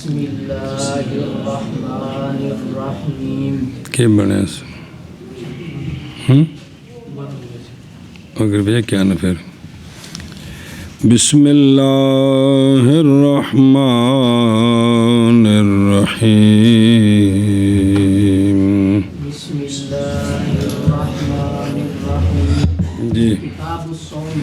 بسم اللہ الرحمن الرحیم. کہ بنے اگر بھیا کیا نا پھر بسم اللہ الرحمن الرحیم. بسم اللہ الرحمن الرحیم. جی کتاب الصوم.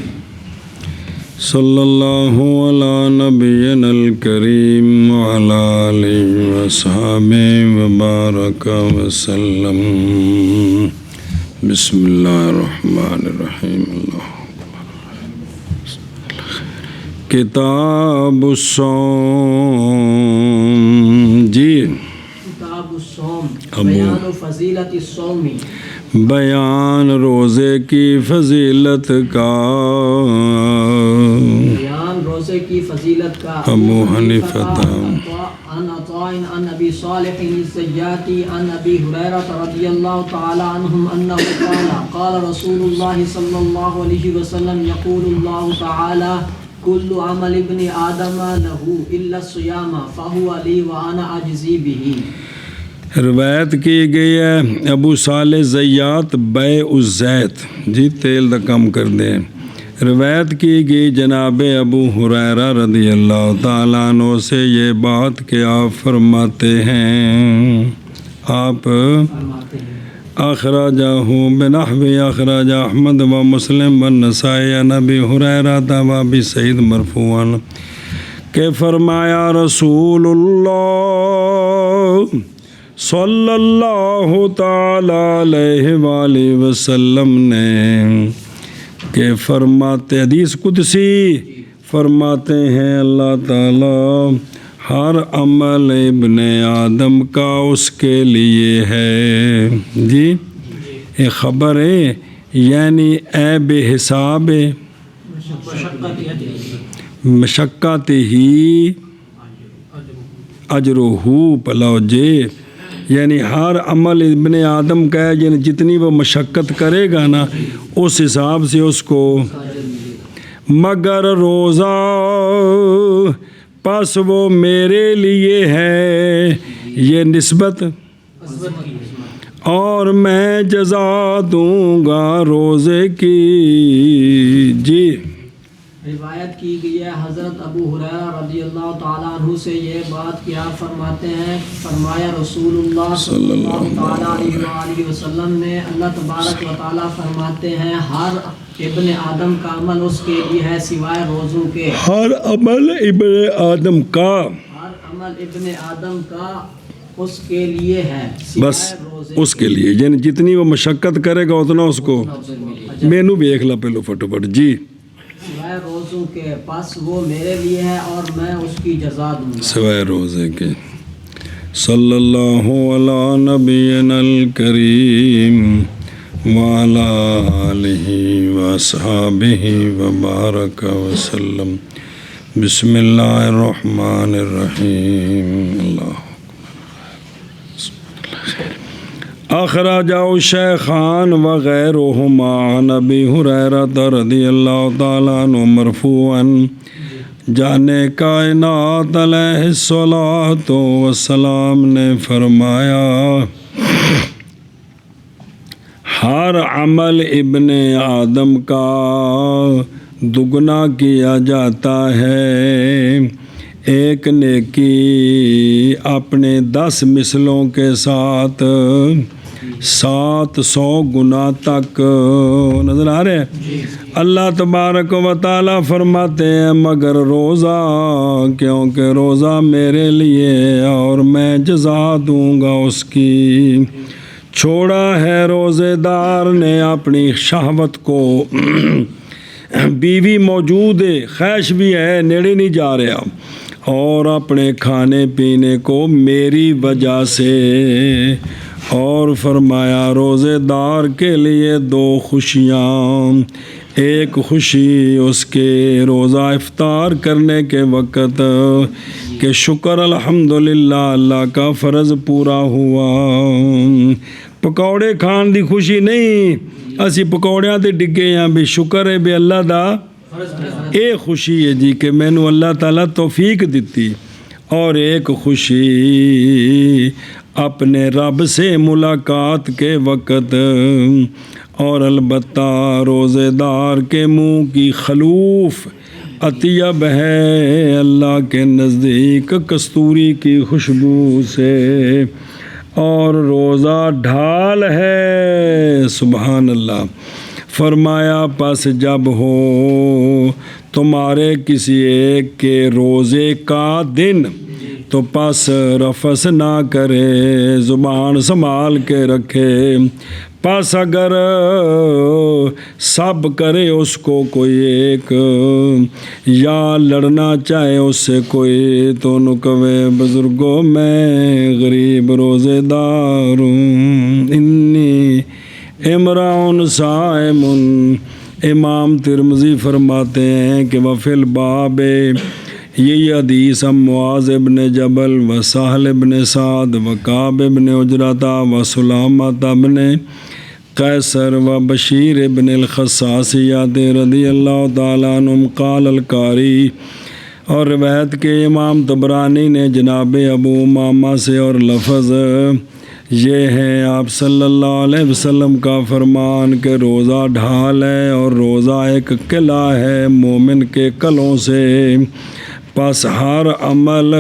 صلی اللہ علی نبینا الکریم وعلی آلہ وصحبہ وبارک وسلم. بسم اللہ الرحمن الرحیم. اللہ کتاب الصوم. جی کتاب الصوم. ابو بیان فضیلت الصوم. بیان روزے کی فضیلت کا. بیان روزے کی فضیلت کا. ابو حنیفہ عن عطاء عن ابی صالح الزیاتی عن ابی ہریرہ رضی اللہ تعالی عنہم انہ قال رسول اللہ صلی اللہ علیہ وسلم یقول اللہ تعالی کل عمل ابن آدم لہ الا الصیام فہو لی وانا اجزی بہ. روایت کی گئی ہے ابو صالح زیات بے الزیت جی تیل دا کم کر دیں. روایت کی گئی جناب ابو ہریرہ رضی اللہ تعالیٰ عنہ سے یہ بات کہ آپ فرماتے ہیں آپ اخرجہ بنحو اخرج احمد و مسلم و نسائی عن ابی ہریرہ و ابی سعید مرفوعاً کہ فرمایا رسول اللہ صلی اللہ تعالی علیہ وآلہ وسلم نے کہ فرماتے حدیث قدسی فرماتے ہیں اللہ تعالی ہر عمل ابن آدم کا اس کے لیے ہے. جی یہ خبر ہے یعنی اے بے حساب مشقت ہی اجرہو پلاؤ جے یعنی ہر عمل ابن آدم کا ہے یعنی جتنی وہ مشقت کرے گا نا اس حساب سے اس کو. مگر روزہ پس وہ میرے لیے ہے یہ نسبت اور میں جزا دوں گا روزے کی. جی روایت کی گئی ہے حضرت ابو ہریرہ رضی اللہ تعالیٰ عنہ سے یہ بات کہ آپ فرماتے ہیں فرمایا رسول اللہ صلی اللہ تعالیٰ علیہ وسلم نے اللہ تبارک و تعالیٰ فرماتے ہیں ہر ابن آدم کا عمل اس کے لیے ہے سوائے روزوں کے. ہر عمل ابن آدم کا ہر عمل ابن آدم کا اس کے لیے ہے بس اس کے لیے یعنی جتنی وہ مشقت کرے گا اتنا اس کو مینو بھی ایک لا پہلو فٹوفٹ. جی سوائے روزوں کے پس وہ میرے لیے ہے اور میں اس کی جزا دوں گا. سوائے روزے کے. صلی اللہ علی نبینا الکریم وعلی آلہ وصحبہ وبارک وسلم. بسم اللہ الرحمن الرحیم. اللہ اخرجہ الشیخان وغیرہما عن ابی ہریرہ رضی اللہ تعالیٰ عنہ مرفوعاً جانے کائنات علیہ الصلاۃ والسلام نے فرمایا ہر عمل ابن آدم کا دگنا کیا جاتا ہے ایک نیکی اپنے 10 مثلوں کے ساتھ 700 گنا تک. نظر آ رہے ہیں اللہ تبارک و تعالیٰ فرماتے ہیں مگر روزہ کیونکہ روزہ میرے لیے اور میں جزا دوں گا اس کی. چھوڑا ہے روزے دار نے اپنی شہوت کو بیوی موجود ہے خواہش بھی ہے نیڑے نہیں جا رہا اور اپنے کھانے پینے کو میری وجہ سے. اور فرمایا روزے دار کے لیے 2 خوشیاں. ایک خوشی اس کے روزہ افطار کرنے کے وقت کہ شکر الحمدللہ اللہ کا فرض پورا ہوا. پکوڑے کھان دی خوشی نہیں اسی پکوڑیاں تے ڈگے ہیں بھی شکر ہے بھی اللہ دا اے خوشی ہے جی کہ مینوں اللہ تعالیٰ توفیق دیتی اور ایک خوشی اپنے رب سے ملاقات کے وقت، اور البتہ روزے دار کے منہ کی خلوف اطیب ہے اللہ کے نزدیک کستوری کی خوشبو سے، اور روزہ ڈھال ہے۔ سبحان اللہ۔ فرمایا پس جب ہو تمہارے کسی ایک کے روزے کا دن تو پس رفث نہ کرے، زبان سنبھال کے رکھے۔ پس اگر سب کرے اس کو کوئی ایک، یا لڑنا چاہے اس سے کوئی، تو نکوے بزرگوں میں غریب روزے دار ہوں، انی امراؤن صائم۔ امام ترمذی فرماتے ہیں کہ وفی الباب، یہ حدیث ہم معاذ ابن جبل و سہل ابن سعد و کعب ابن عجرتہ و سلامۃ ابن قیصر و بشیر ابن الخصاصیات رضی اللہ تعالیٰ عنہم قال القاری، اور روایت کے امام طبرانی نے جناب ابو امامہ سے، اور لفظ یہ ہے آپ صلی اللہ علیہ وسلم کا فرمان کہ روزہ ڈھال ہے اور روزہ ایک قلعہ ہے مومن کے قلعوں سے، پس ہر عمل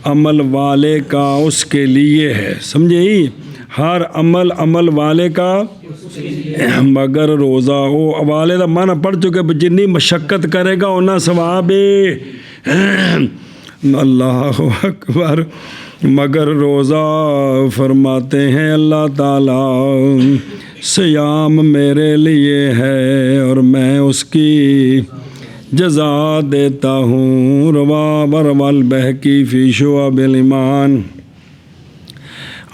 عمل والے کا اس کے لیے ہے، سمجھے ہی، ہر عمل والے کا، مگر روزہ ہو والے دا معنی پڑھ چکے، جتنی مشقت کرے گا اتنا ثواب ہے۔ اللہ اکبر۔ مگر روزہ فرماتے ہیں اللہ تعالیٰ صیام میرے لیے ہے اور میں اس کی جزا دیتا ہوں۔ روا البہقی فی شعب الایمان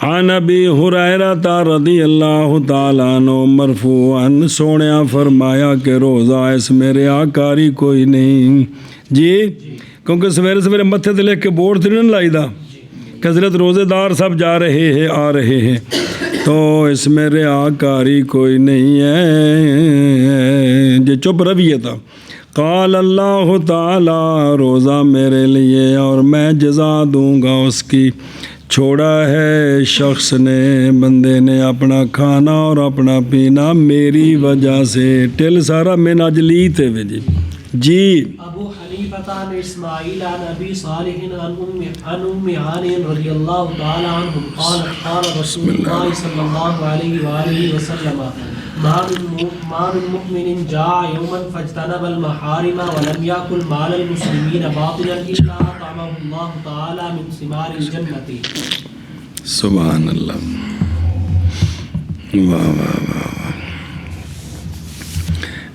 عن ابی ہریرہ رضی اللہ تعالیٰ عنہ مرفوعاً، سونیا فرمایا کہ روزہ اس میرے آکاری کوئی نہیں جی، کیونکہ سویرے سویرے متھے تے لکھ کے بورڈ تے نہیں لائی دا کہ حضرت روزے دار سب جا رہے ہیں آ رہے ہیں، تو اس میرے آکاری کوئی نہیں ہے جو چپ رویہ تھا۔ قال اللہ تعالیٰ، روزہ میرے لیے اور میں جزا دوں گا اس کی۔ چھوڑا ہے شخص نے، بندے نے اپنا کھانا اور اپنا پینا میری وجہ سے، ٹل سارا میں ناجلی تھے جی۔ ابو حنیفہ عن اسماعیل عن ابی صالح عن ام عانی رضی اللہ تعالی عنہ قال قال رسول اللہ صلی اللہ علیہ وآلہ وسلم ما من مؤمن جاء يوما فاجتنب المحارم ولم يأكل مال المسلمين باطلا إلا أطعمه الله تعالى من ثمار الجنة۔ سبحان اللہ، واہ واہ واہ۔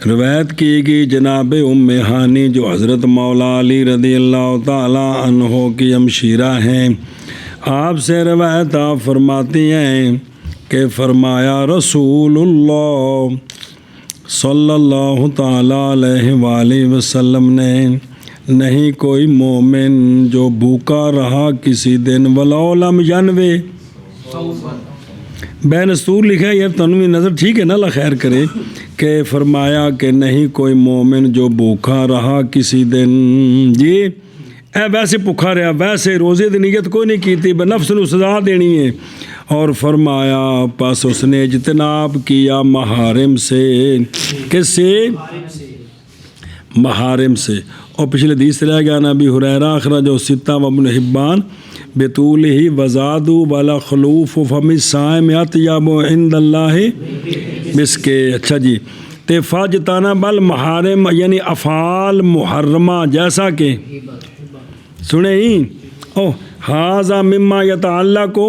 روایت کی گئی جناب ام ہانی جو حضرت مولا علی رضی اللہ تعالیٰ عنہ کی ہمشیرہ ہیں، آپ سے روایت آپ فرماتی ہیں کہ فرمایا رسول اللہ صلی اللہ تعالیٰ علیہ وآلہ وسلم نے، نہیں کوئی مومن جو بھوکا رہا کسی دن ولو لم ینوے، بے نستور لکھا ہے یار، تنوی نظر ٹھیک ہے نا، اللہ خیر کرے، کہ فرمایا کہ نہیں کوئی مومن جو بھوکا رہا کسی دن جی، اے ویسے بھوکا رہا، ویسے روزے دی نیت کوئی نہیں کی تھی، بنفس نو سزا دینی ہے، اور فرمایا پس اس نے اجتناب کیا محارم سے، کس سے؟ محارم سے۔ اور پچھلے حدیث رہ گیا نبی ہریرہ اخرجہ ستہ و ابن حبان بطولہ وزادوا ولا خلوف فم الصائم اطیب عند اللہ مسک۔ اچھا جی، تے فاجتنب المحارم یعنی افعال محرمہ، جیسا کہ سنیں ہی او ھذا مما یتعلق،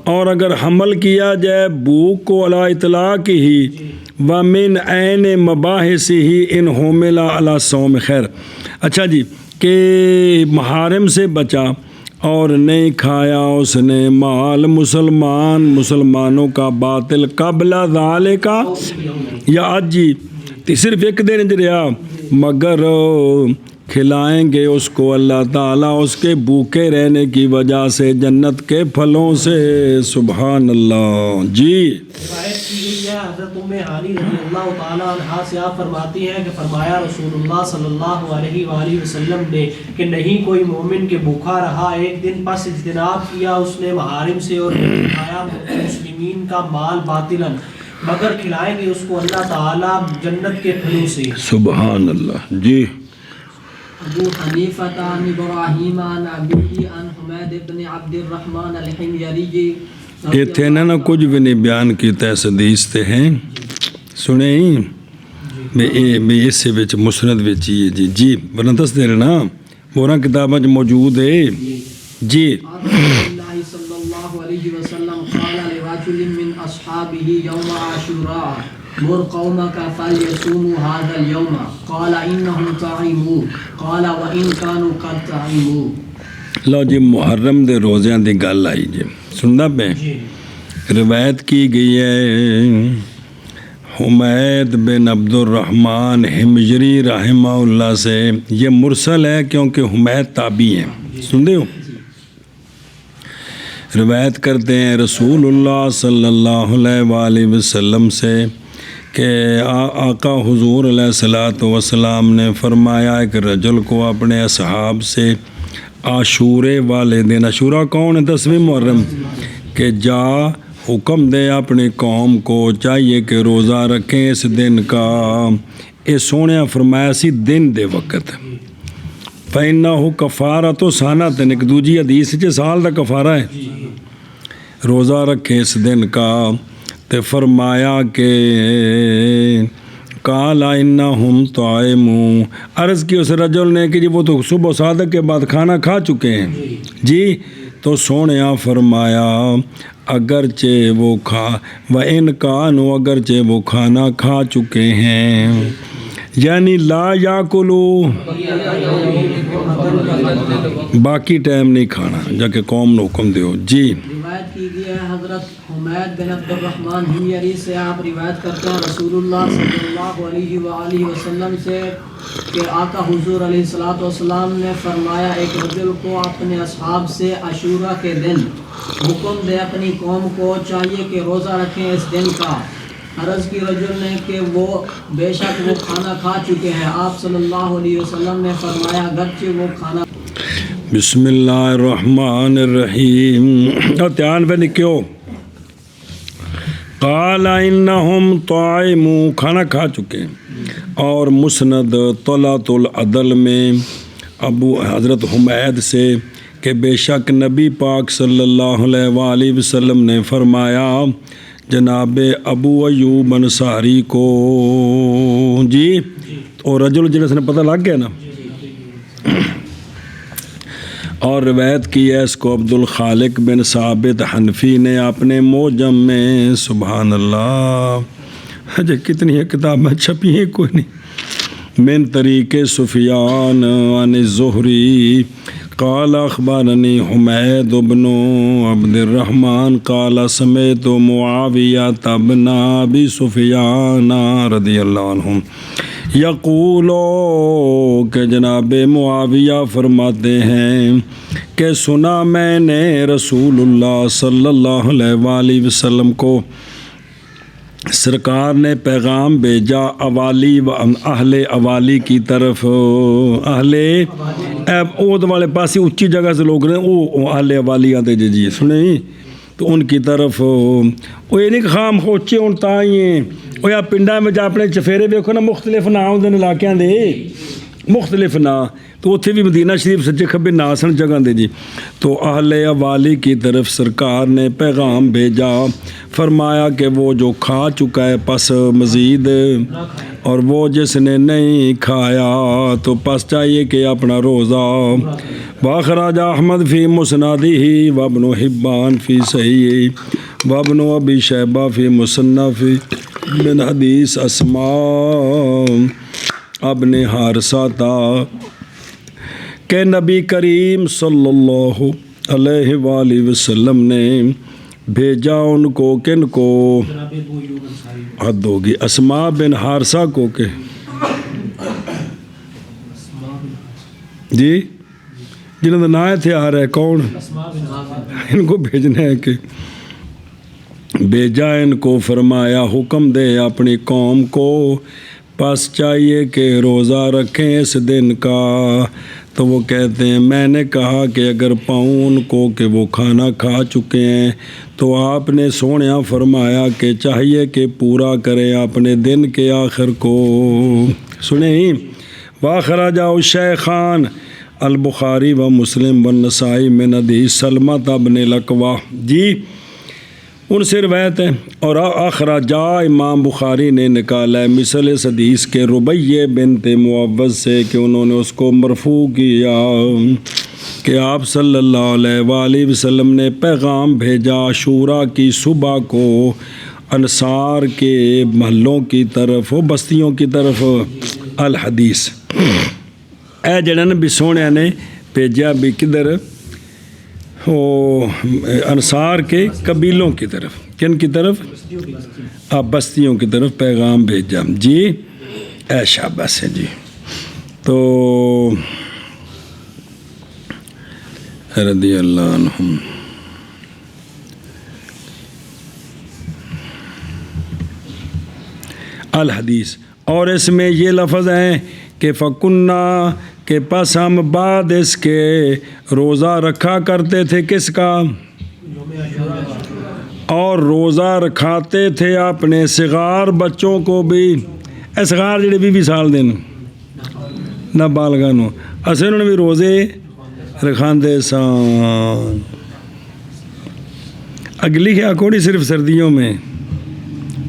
اور اگر حمل کیا جائے بھوک کو علی اطلاق ہی، ومن عین مباحث ہی ان حمل علی صوم خیر۔ اچھا جی، کہ محارم سے بچا اور نہیں کھایا اس نے مال مسلمانوں کا باطل قبل ذالک یا آج جی، صرف ایک دن رہا، مگر کھلائیں گے اس کو اللہ تعالیٰ اس کے بھوکے رہنے کی وجہ سے جنت کے پھلوں سے۔ سبحان اللہ جی۔ روایت کی گئی ہے حضرت ام ہانی رضی اللہ تعالیٰ عنہا سے آپ فرماتی ہیں کہ فرمایا رسول اللہ صلی اللہ علیہ وآلہ وسلم نے کہ نہیں کوئی مومن کے بھوکا رہا ایک دن پس اجتناب کیا اس نے محارم سے اور نہیں کھایا مسلمین کا مال باطلاً مگر کھلائیں گے اس کو اللہ تعالیٰ جنت کے پھلوں سے. سبحان اللہ. جی ابو حنیفہ عن ابراہیم عن ابیہ عن حمید بن عبد الرحمن الحميري. یہ تھے نا کچھ بھی نہیں بیان کیتا ہے حدیث تے ہیں سنیں میں اس سے وچ مسند وچ جی جی ورنہ دس دے رہنا بورا کتاباں وچ موجود ہے. جی اللہ صلی اللہ علیہ وسلم قال لرجل من اصحابہ یوم عاشوراء مر قومك فليصوموا هذا اليوم قال انهم طعموا قال وان كانوا قد طعموا. لو جی محرم دے روزیاں دی گل آئی جی سننا پہ روایت کی گئی ہے حمید بن عبد الرحمن حمجری رحمہ اللہ سے. یہ مرسل ہے کیونکہ حمید تابعی ہیں. سن ہو روایت کرتے ہیں رسول اللہ صلی اللہ علیہ وآلہ وسلم سے کہ آقا حضور علیہ الصلوۃ والسلام نے فرمایا ایک رجل کو اپنے اصحاب سے عاشورے والے دن، عاشورہ کون ہے؟ 10ویں محرم، کہ جا حکم دے اپنی قوم کو چاہیے کہ روزہ رکھیں اس دن کا. یہ سونے فرمایا سی دن دے وقت. فَإِنَّهُ كَفَارَةُ سَنَةٍ ایک دوجی حدیث چ سال دا کفارہ ہے. روزہ رکھیں اس دن کا. تے فرمایا کہ قَالَ إِنَّهُمْ طَعِمُوا، عرض کی اس رجل نے کہ جی وہ تو صبح صادق کے بعد کھانا کھا چکے ہیں. جی تو سونیا فرمایا اگرچہ وہ وَإِنْ كَانُوا اگرچہ وہ کھانا کھا چکے ہیں، یعنی لا یاکلوا باقی ٹائم نہیں کھانا جا کے قوم نے حکم دیو. جی روایت کی گئی ہے حضرت حمید بن عبد الرحمن حميري سے آپ روایت کرتے ہیں رسول اللہ صلی اللہ علیہ وآلہ وسلم سے کہ آقا حضور علیہ الصلوۃ والسلام نے فرمایا ایک رجل کو اپنے اصحاب سے عاشورہ کے دن حکم دے اپنی قوم کو چاہیے کہ روزہ رکھیں اس دن کا. عرض کی رجل نے کہ وہ بے شک وہ کھانا کھا چکے ہیں. آپ صلی اللہ علیہ وسلم نے فرمایا اگرچہ وہ کھانا. بسم اللہ الرحمن الرحیم. دھیان پہ نکیو. قال انہم طعموا کھانا کھا چکے ہیں. اور مسند طلعت العدل میں ابو حضرت حمید سے کہ بے شک نبی پاک صلی اللہ علیہ وآلہ وسلم نے فرمایا جناب ابو ایوب انصاری کو. جی اور رجل جنس نے پتہ لگ گیا نا. اور روایت کی ہے اس کو عبد الخالق بن ثابت حنفی نے اپنے موجم میں. سبحان اللہ. اجے کتنی کتابیں چھپی ہیں کوئی نہیں. من طریق سفیان عن الزہری قال اخبرنی حمید بن عبد الرحمن قال سمعت معاویہ بن ابی سفیان رضی اللہ عنہ یقولو کہ جناب معاویہ فرماتے ہیں کہ سنا میں نے رسول اللہ صلی اللہ علیہ وآلہ وسلم کو سرکار نے پیغام بھیجا اوالی و اہل اوالی کی طرف. اہل اود والے پاس اونچی جگہ سے لوگ رہے وہ اہل اوالی آتے جی سنیں تو ان کی طرف وہ یہ نہیں کہ خام خوچے ہوں تائی ہیں وہ یا پنڈا میں جا اپنے چفیرے دیکھو نا مختلف نا آؤں دن علاقیاں دے مختلف نا تو اتھے بھی مدینہ شریف سچے کھبے ناسن جگہ دے جی. تو اہل اوالی کی طرف سرکار نے پیغام بھیجا فرمایا کہ وہ جو کھا چکا ہے پس مزید اور وہ جس نے نہیں کھایا تو پس چاہیے کہ اپنا روزہ. واخراج احمد فی مسندہ وابن حبان فی صحیح وابن ابی شیبہ فی مصنف من حدیث اسماء ابن حارثہ کہ نبی کریم صلی اللہ علیہ وآلہ وسلم نے بھیجا ان کو کن کو حد ہوگی اسماء بن حارثہ کو کہ جی جنہوں نے نائے تھے آ رہے کون ان کو بھیجنا ہے کہ بھیجا ان کو، فرمایا حکم دے اپنی قوم کو، پس چاہیے کہ روزہ رکھیں اس دن کا۔ تو وہ کہتے ہیں میں نے کہا کہ اگر پاؤں ان کو کہ وہ کھانا کھا چکے ہیں، تو آپ نے سونیا فرمایا کہ چاہیے کہ پورا کریں اپنے دن کے آخر کو۔ سنیں واخرج الشیخان البخاری و مسلم و نسائی من حدیث سلمۃ بن الاکوع، جی ان سے روایت ہے، اور اخرجا امام بخاری نے نکالا ہے مثل اس حدیث کے ربیہ بنت معوذ سے کہ انہوں نے اس کو مرفوع کیا کہ آپ صلی اللہ علیہ وآلہ وسلم نے پیغام بھیجا عاشوراء کی صبح کو انصار کے محلوں کی طرف و بستیوں کی طرف۔ الحدیث اے جڑا نبی سونے نے بھیجا بھی کدھر؟ وہ انصار کے قبیلوں کی طرف، کن کی طرف؟ بستیوں کی طرف پیغام بھیجا، جی اے شاباش ہے جی۔ تو رضی اللہ عنہم۔ الحدیث، اور اس میں یہ لفظ ہیں کہ فکنہ کہ پس ہم بعد اس کے روزہ رکھا کرتے تھے، کس کا؟ اور روزہ رکھاتے تھے اپنے صغار بچوں کو بھی، صغار جڑے 20 سال دن نہ بالغانوں، اسے انہوں نے بھی روزے رکھاندے سان۔ اگ لکھا کوڑی صرف سردیوں میں،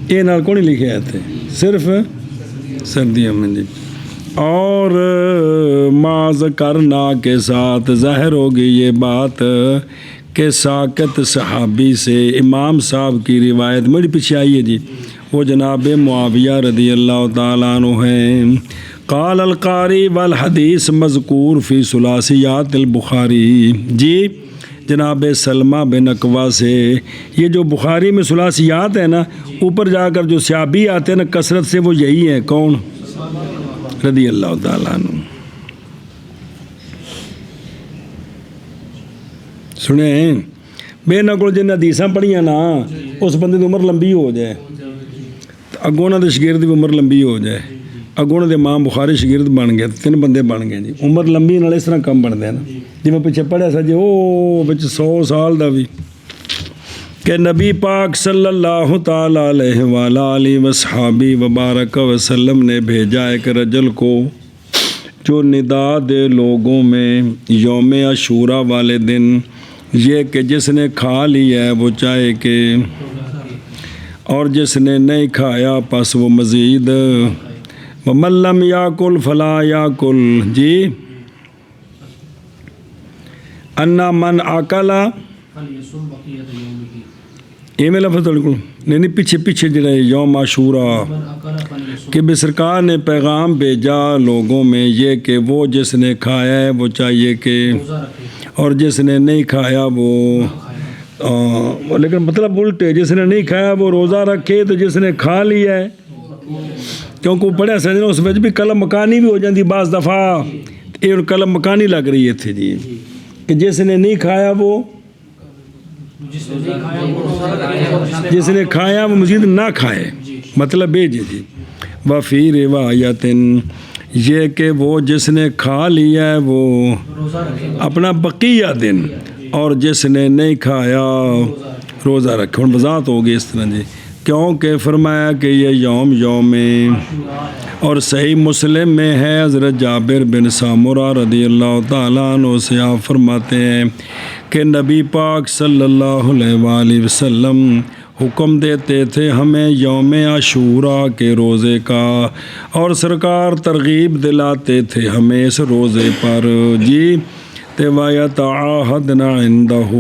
یہ نال کوڑی لکھے تھے صرف سردیوں میں جی۔ اور ما ذکرنا کے ساتھ ظاہر ہوگی یہ بات کہ ساکت صحابی سے امام صاحب کی روایت میری پیچھے آئی ہے جی، وہ جناب معاویہ رضی اللہ تعالیٰ عنہ ہیں۔ قال القاری والحدیث مذکور فی ثلاثیات البخاری، جی جناب سلمہ بن اکوع سے یہ جو بخاری میں ثلاثیات ہیں نا، اوپر جا کر جو صحابی آتے ہیں نا کثرت سے، وہ یہی ہیں، کون؟ رضی اللہ تعالیٰ عنہ۔ سنیں بے نقل جن حدیثاں پڑھیاں نا، اس بندے دی عمر لمبی ہو جائے، اگوں نہ دے شگرد دی عمر لمبی ہو جائے، اگوں دے امام بخاری شگرد بن گئے، 3 بندے بن گئے جی، عمر لمبی نال اس طرح کم بنتے ہیں نا، جی میں پیچھے پڑھیا سا جی وہ بچ 100 سال دا بھی، کہ نبی پاک صلی اللہ تعالیٰ علیہ وآلہ وصحابہ وبارک وسلم نے بھیجا ایک رجل کو جو ندا دے لوگوں میں یوم عاشوراء والے دن یہ کہ جس نے کھا لیا ہے وہ چاہے کہ، اور جس نے نہیں کھایا پس وہ مزید، وَمَن لَّمْ يَأْكُلْ فَلَا يَأْكُلْ، جی اَنَّ مَنْ أَكَلَ، یہ میں لفظ تھوڑے کو نہیں پیچھے جڑا یوم عاشوراء کہ بے سرکار نے پیغام بھیجا لوگوں میں یہ کہ وہ جس نے کھایا ہے وہ چاہیے کہ، اور جس نے نہیں کھایا وہ، لیکن مطلب الٹے، جس نے نہیں کھایا وہ روزہ رکھے، تو جس نے کھا لیا ہے، کیونکہ وہ پڑھیا سجنا اس میں بھی قلم مکانی بھی ہو جاتی بعض دفعہ، یہ قلم مکانی لگ رہی ہے تھی جی، کہ جس نے نہیں کھایا وہ، جس نے کھایا وہ مزید نہ کھائے، مطلب یہ جی۔ وفی روایت یہ کہ وہ جس نے کھا لیا ہے وہ اپنا بقیہ دن، اور جس نے نہیں کھایا روزہ رکھے۔ ہوں وضاحت ہوگی اس طرح جی، کیونکہ فرمایا کہ یہ یوم اور صحیح مسلم میں ہے حضرت جابر بن سامرہ رضی اللہ تعالیٰ عنہ سے آپ فرماتے ہیں کہ نبی پاک صلی اللہ علیہ وآلہ وسلم حکم دیتے تھے ہمیں یوم عاشوراء کے روزے کا، اور سرکار ترغیب دلاتے تھے ہمیں اس روزے پر جی۔ وَيَتَعَاهَدْنَ عِنْدَهُ،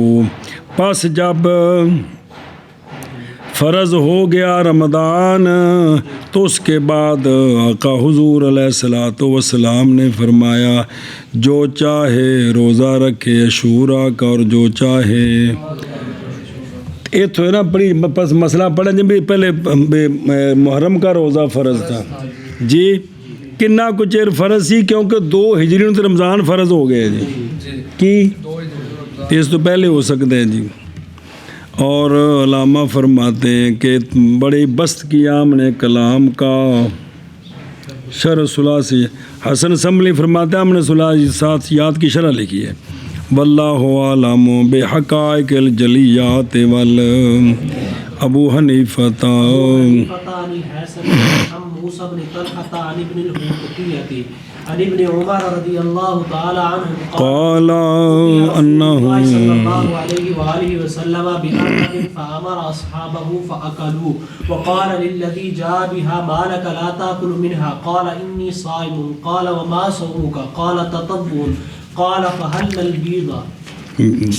پس جب فرض ہو گیا رمضان تو اس کے بعد آقا حضور علیہ الصلوۃ والسلام نے فرمایا جو چاہے روزہ رکھے عاشوراء کا، اور جو چاہے، یہ تو ہے نا بڑی پس مسئلہ پڑا جب پہلے محرم کا روزہ فرض تھا جی، کنا کچھ چیر فرض سی، کیونکہ 2 ہجری تو رمضان فرض ہو گئے جی، کی اس تو پہلے ہو سکتے ہیں جی، اور علامہ فرماتے ہیں کہ بڑی بست کیا ہم نے کلام کا شرح ثلاثی حسن سملی فرماتے ہیں ہم نے ثلاثیات کی شرح لکھی ہے واللہ عالم بحقائق الجلیات وال ابو حنیفہ عن ابن عمر رضی اللہ تعالی عنہ قال انه صلی اللہ علیہ وآلہ وسلم بأرنب فأمر أصحابه فأكلوا وقال للذي جاء بها ما لك لا تأكل منها قال إني صائم قال وما صومك قال تطوع قال فهل البيض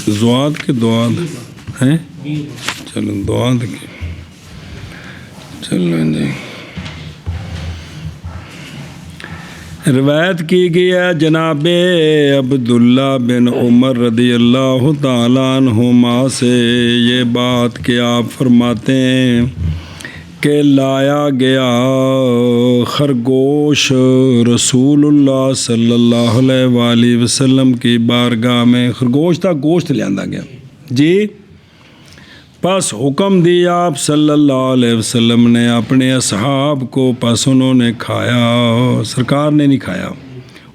زواد کے دعات ہیں چلو دعات کے چلو جی روایت کی گئی ہے جناب عبداللہ بن عمر رضی اللہ تعالیٰ عنہما سے یہ بات کہ آپ فرماتے ہیں کہ لایا گیا خرگوش رسول اللہ صلی اللہ علیہ وآلہ وسلم کی بارگاہ میں خرگوش تھا گوشت لیاندا گیا جی پس حکم دیا آپ صلی اللہ علیہ وسلم نے اپنے اصحاب کو پس انہوں نے کھایا سرکار نے نہیں کھایا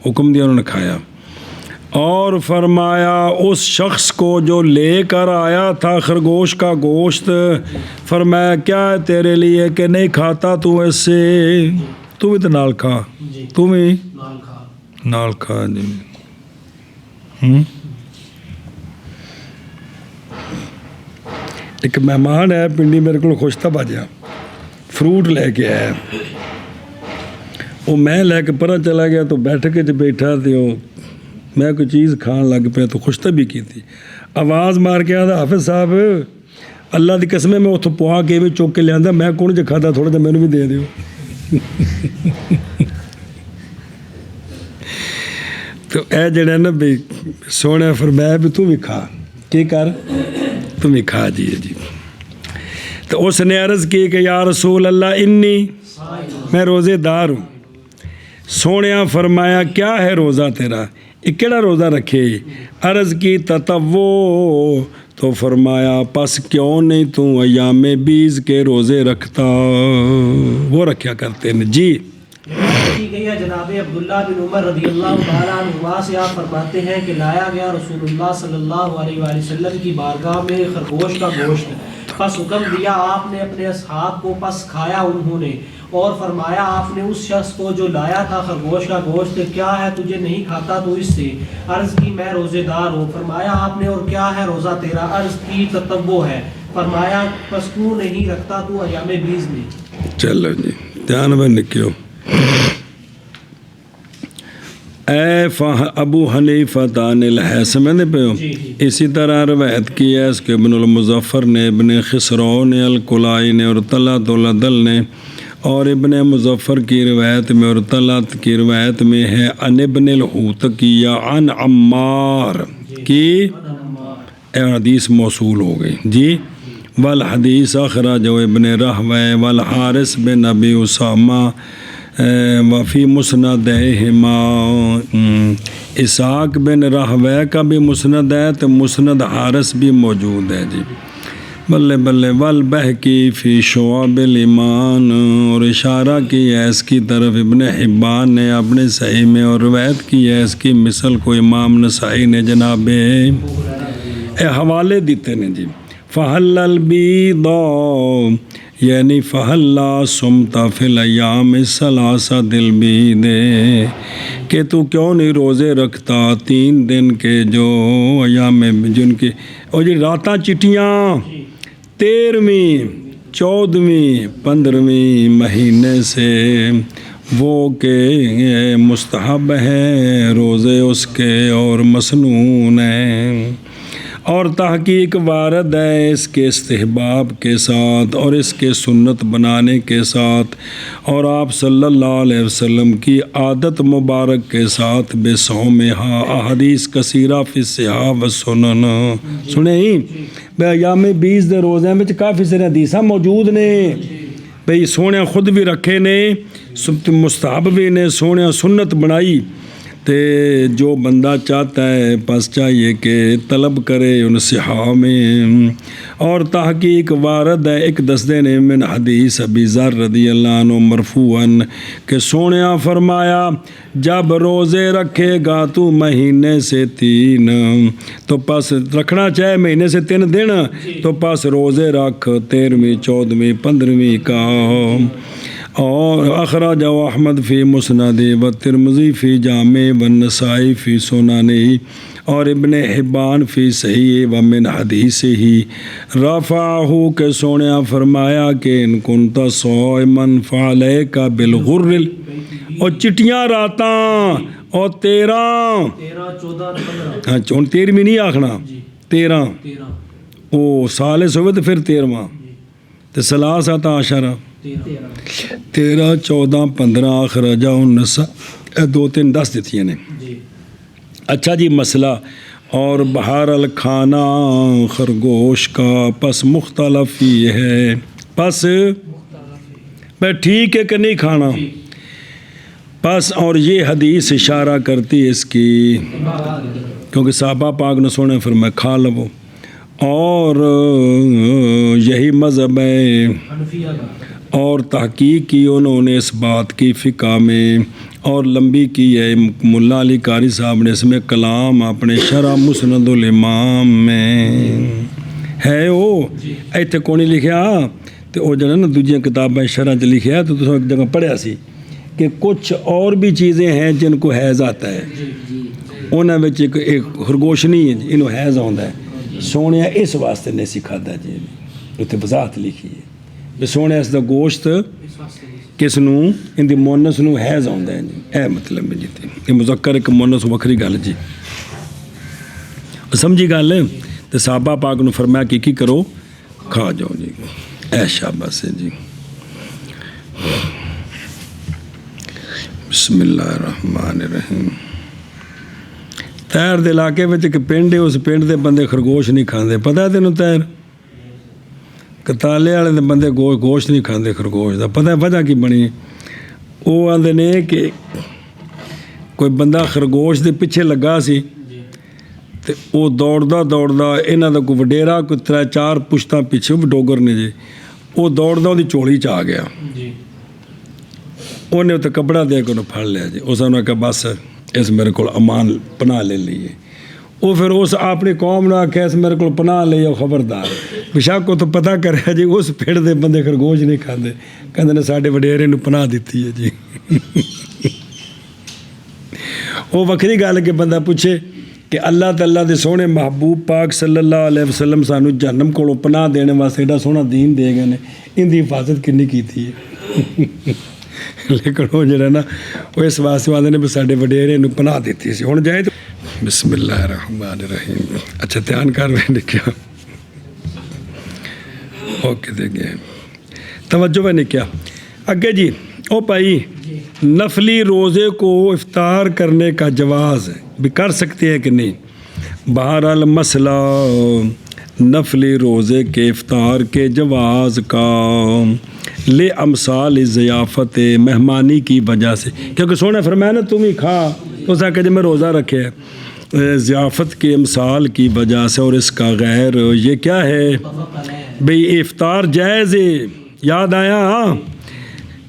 حکم دیا انہوں نے کھایا اور فرمایا اس شخص کو جو لے کر آیا تھا خرگوش کا گوشت فرمایا کیا ہے تیرے لیے کہ نہیں کھاتا تو اس سے تو بھی تو نال کھا تو بھی نال کھا جی ایک مہمان ہے پنڈی میرے کو خوشتا باجیا فروٹ لے کے آیا وہ میں لے کے پرا چلا گیا تو بیٹھ کے جو بیٹھا تھی وہ میں کوئی چیز کھان لگ پیا تو خوشتا بھی کی تھی آواز مار کے آتا حافظ صاحب اللہ دی قسم میں اتوں پوا کے بھی چوک کے لیا میں کون جو کھاتا تھوڑا جا میں بھی دے دیو تو اے جڑا نا بھی سونے فرمایا بھی تو بھی کھا کی کر تم ہی کھا جی تو اس نے عرض کی کہ یا رسول اللہ انی میں روزے دار ہوں سونیا فرمایا کیا ہے روزہ تیرا یہ کیڑا روزہ رکھے عرض کی تطوع تو فرمایا پس کیوں نہیں تو ایام بیز کے روزے رکھتا وہ رکھیا کرتے ہیں جی کی گئی ہے جناب عبداللہ بن عمر رضی اللہ تعالیٰ عنہ سے آپ فرماتے ہیں کہ لایا گیا رسول اللہ صلی اللہ علیہ وآلہ وسلم کی بارگاہ میں خرگوش کا گوشت پس حکم دیا آپ نے اپنے اصحاب کو پس کھایا انہوں نے اور فرمایا آپ نے اس شخص کو جو لایا تھا خرگوش کا گوشت کیا ہے تجھے نہیں کھاتا تو اس سے عرض کی میں روزے دار ہوں فرمایا آپ نے اور کیا ہے روزہ تیرا عرض کی تطوع ہے فرمایا پس تو نہیں رکھتا تو ایام بیز میں چلو جی دھیان میں نکیو اے ابو حنیفہ عن الحیثم سمجھنے پہ ہو اسی طرح روایت کی ہے اس کے ابن المظفر نے ابن خسرو نے القلائی نے اور طلعت العدل نے اور ابن مظفر کی روایت میں اور طلعت کی روایت میں ہے عن ابن الحوتقیہ عن عمار کی حدیث موصول ہو گئی جی والحدیث اخرجہ ابن رہوہ والحارث بن ابی اسامہ وفی مسندہما اسحاق بن راہوے کا بھی مسند ہے تو مسند حارث بھی موجود ہے جی بلے بلے والبہقی فی شعب الایمان اور اشارہ کی ہے اس کی طرف ابن حبان نے اپنے صحیح میں اور روایت کی ہے اس کی مثل کو امام نسائی نے جناب حوالے دیتے ہیں جی فحل البیض یعنی فحلا سمتا فی الایام الثلاثہ دل بھی دے کہ تو کیوں نہیں روزے رکھتا 3 دن کے جو ایام جن کے اور جی راتاں چٹیاں 13ویں 14ویں 15ویں مہینے سے وہ کہ مستحب ہیں روزے اس کے اور مسنون ہیں اور تحقیق وارد ہے اس کے استحباب کے ساتھ اور اس کے سنت بنانے کے ساتھ اور آپ صلی اللہ علیہ وسلم کی عادت مبارک کے ساتھ بے صومہا احادیث کثیرہ فی الصحاح والسنن سنیں ہی بے ایام 20 دے روزے میں کافی سارے حدیثاں موجود نے بھئی سونے خود بھی رکھے نے مستحب بھی نے سونے سنت بنائی تے جو بندہ چاہتا ہے بس چاہیے کہ طلب کرے ان صحاح میں. اور تحقیق وارد ہے ایک دستے نے من حدیث ابی ذر رضی اللہ عنہ مرفوعاً کہ سونیا فرمایا جب روزے رکھے گا تو مہینے سے 3 تو پس رکھنا چاہے مہینے سے 3 دن تو پس روزے رکھ 13ویں 14ویں 15ویں کا. اور اخرج احمد فی مسند و ترمذی فی جامع و نسائی فی سننہ اور ابن حبان فی صحیح و من حدیث ہی رفعہ کہ سونیا فرمایا کہ ان کنت صائما فعلیک بالغر اور چٹیاں راتاں اور 13 14 15 ہاں 13ویں نہیں آکھنا 13 او سالس ہوئے تو پھر 13واں تو ثلاثۃ عشرہ 13 14 15 اخرجہ النسائی 2 3 10 دیتی نے. اچھا جی مسئلہ اور بہرحال کھانا خرگوش کا پس مختلف یہ ہے پس بھائی ٹھیک ہے کہ نہیں کھانا پس اور یہ حدیث اشارہ کرتی ہے اس کی کیونکہ صحابہ پاک نے سونے پھر میں کھا لو اور یہی مذہب ہے اور تحقیق کی انہوں نے اس بات کی فقہ میں اور لمبی کی ہے ملا علی قاری صاحب نے اس میں کلام اپنے شرح مسند الامام میں ہے وہ ایتھے کونی لکھیا تو وہ جو نا دوجیاں کتابیں شرح چ لکھیا تو ایک جگہ پڑھیا سی کہ کچھ اور بھی چیزیں ہیں جن کو حیض آتا ہے انہاں وچ ایک خرگوش نہیں ہے انہوں حیض آتا ہے سونے اس واسطے نہیں سکھاتا جی اتنے وضاحت لکھی ہے سونے اس دا گوشت کس نو ان دی مونس نو حیض آتا ہے جی اے مطلب ہے جی یہ مذکر ایک مونس وکری گل جی سمجھی گل ہے تو صحابہ پاک نے فرمایا کہ کی کرو کھا جاؤ جی اے شاباش ہے جی. بسم اللہ الرحمن الرحیم. تیر دے علاقے میں ایک پنڈ ہے اس پنڈ دے بندے خرگوش نہیں کھاندے پتہ ہے تینوں تیر کتالے والے دے بندے گوشت نہیں کھاندے خرگوش دا پتہ ہے وجہ کی بنی وہ آندے نے کہ کوئی بندہ خرگوش دے پیچھے لگا سی تے وہ دوڑدا انہاں دا کوئی وڈیرا کوئی 3-4 پشتاں پیچھے ڈوگر نے جی وہ دوڑدا اودی چولی چ آ گیا انہیں تو کپڑا دے کے انہوں پھڑ لیا جی اس نے کہا بس اس میرے کو امان پناہ لے لیے وہ پھر اس اپنی قوم نے آخیا اس میرے کو پناہ لے آؤ خبردار بشاک کو تو پتہ کرے جی اس پیڑ دے بندے خرگوش نہیں کھاندے کہندے نے ساڈے وڈیرے نو پناہ دیتی ہے جی وہ وکری گل کہ بندہ پوچھے کہ اللہ تعالیٰ دے سونے محبوب پاک صلی اللہ علیہ وسلم سانو جہنم کو پناہ دینے واسطے ایڈا سونا دین دے گئے نے ان دی حفاظت کنی کیتی ہے لیکن وہ جڑا نا وہ اس واسطے آدھے نے بھی ساڈے وڈیرے نو پناہ دیتی سی ہن جائے تو بسم اللہ الرحمن الرحیم. اچھا دھیان کر میں نکیا اوکے دے گئے توجہ میں نکیا اگے جی او بھائی نفلی روزے کو افطار کرنے کا جواز بھی کر سکتے ہیں کہ نہیں. بہرحال مسئلہ نفلی روزے کے افطار کے جواز کا لے امثال ضیافت مہمانی کی وجہ سے کیونکہ سونے فرمایا نا تم ہی کھا تو اس کہ میں روزہ رکھے ضیافت کے امثال کی وجہ سے اور اس کا غیر یہ کیا ہے بھئی افطار جائز ہے یاد آیا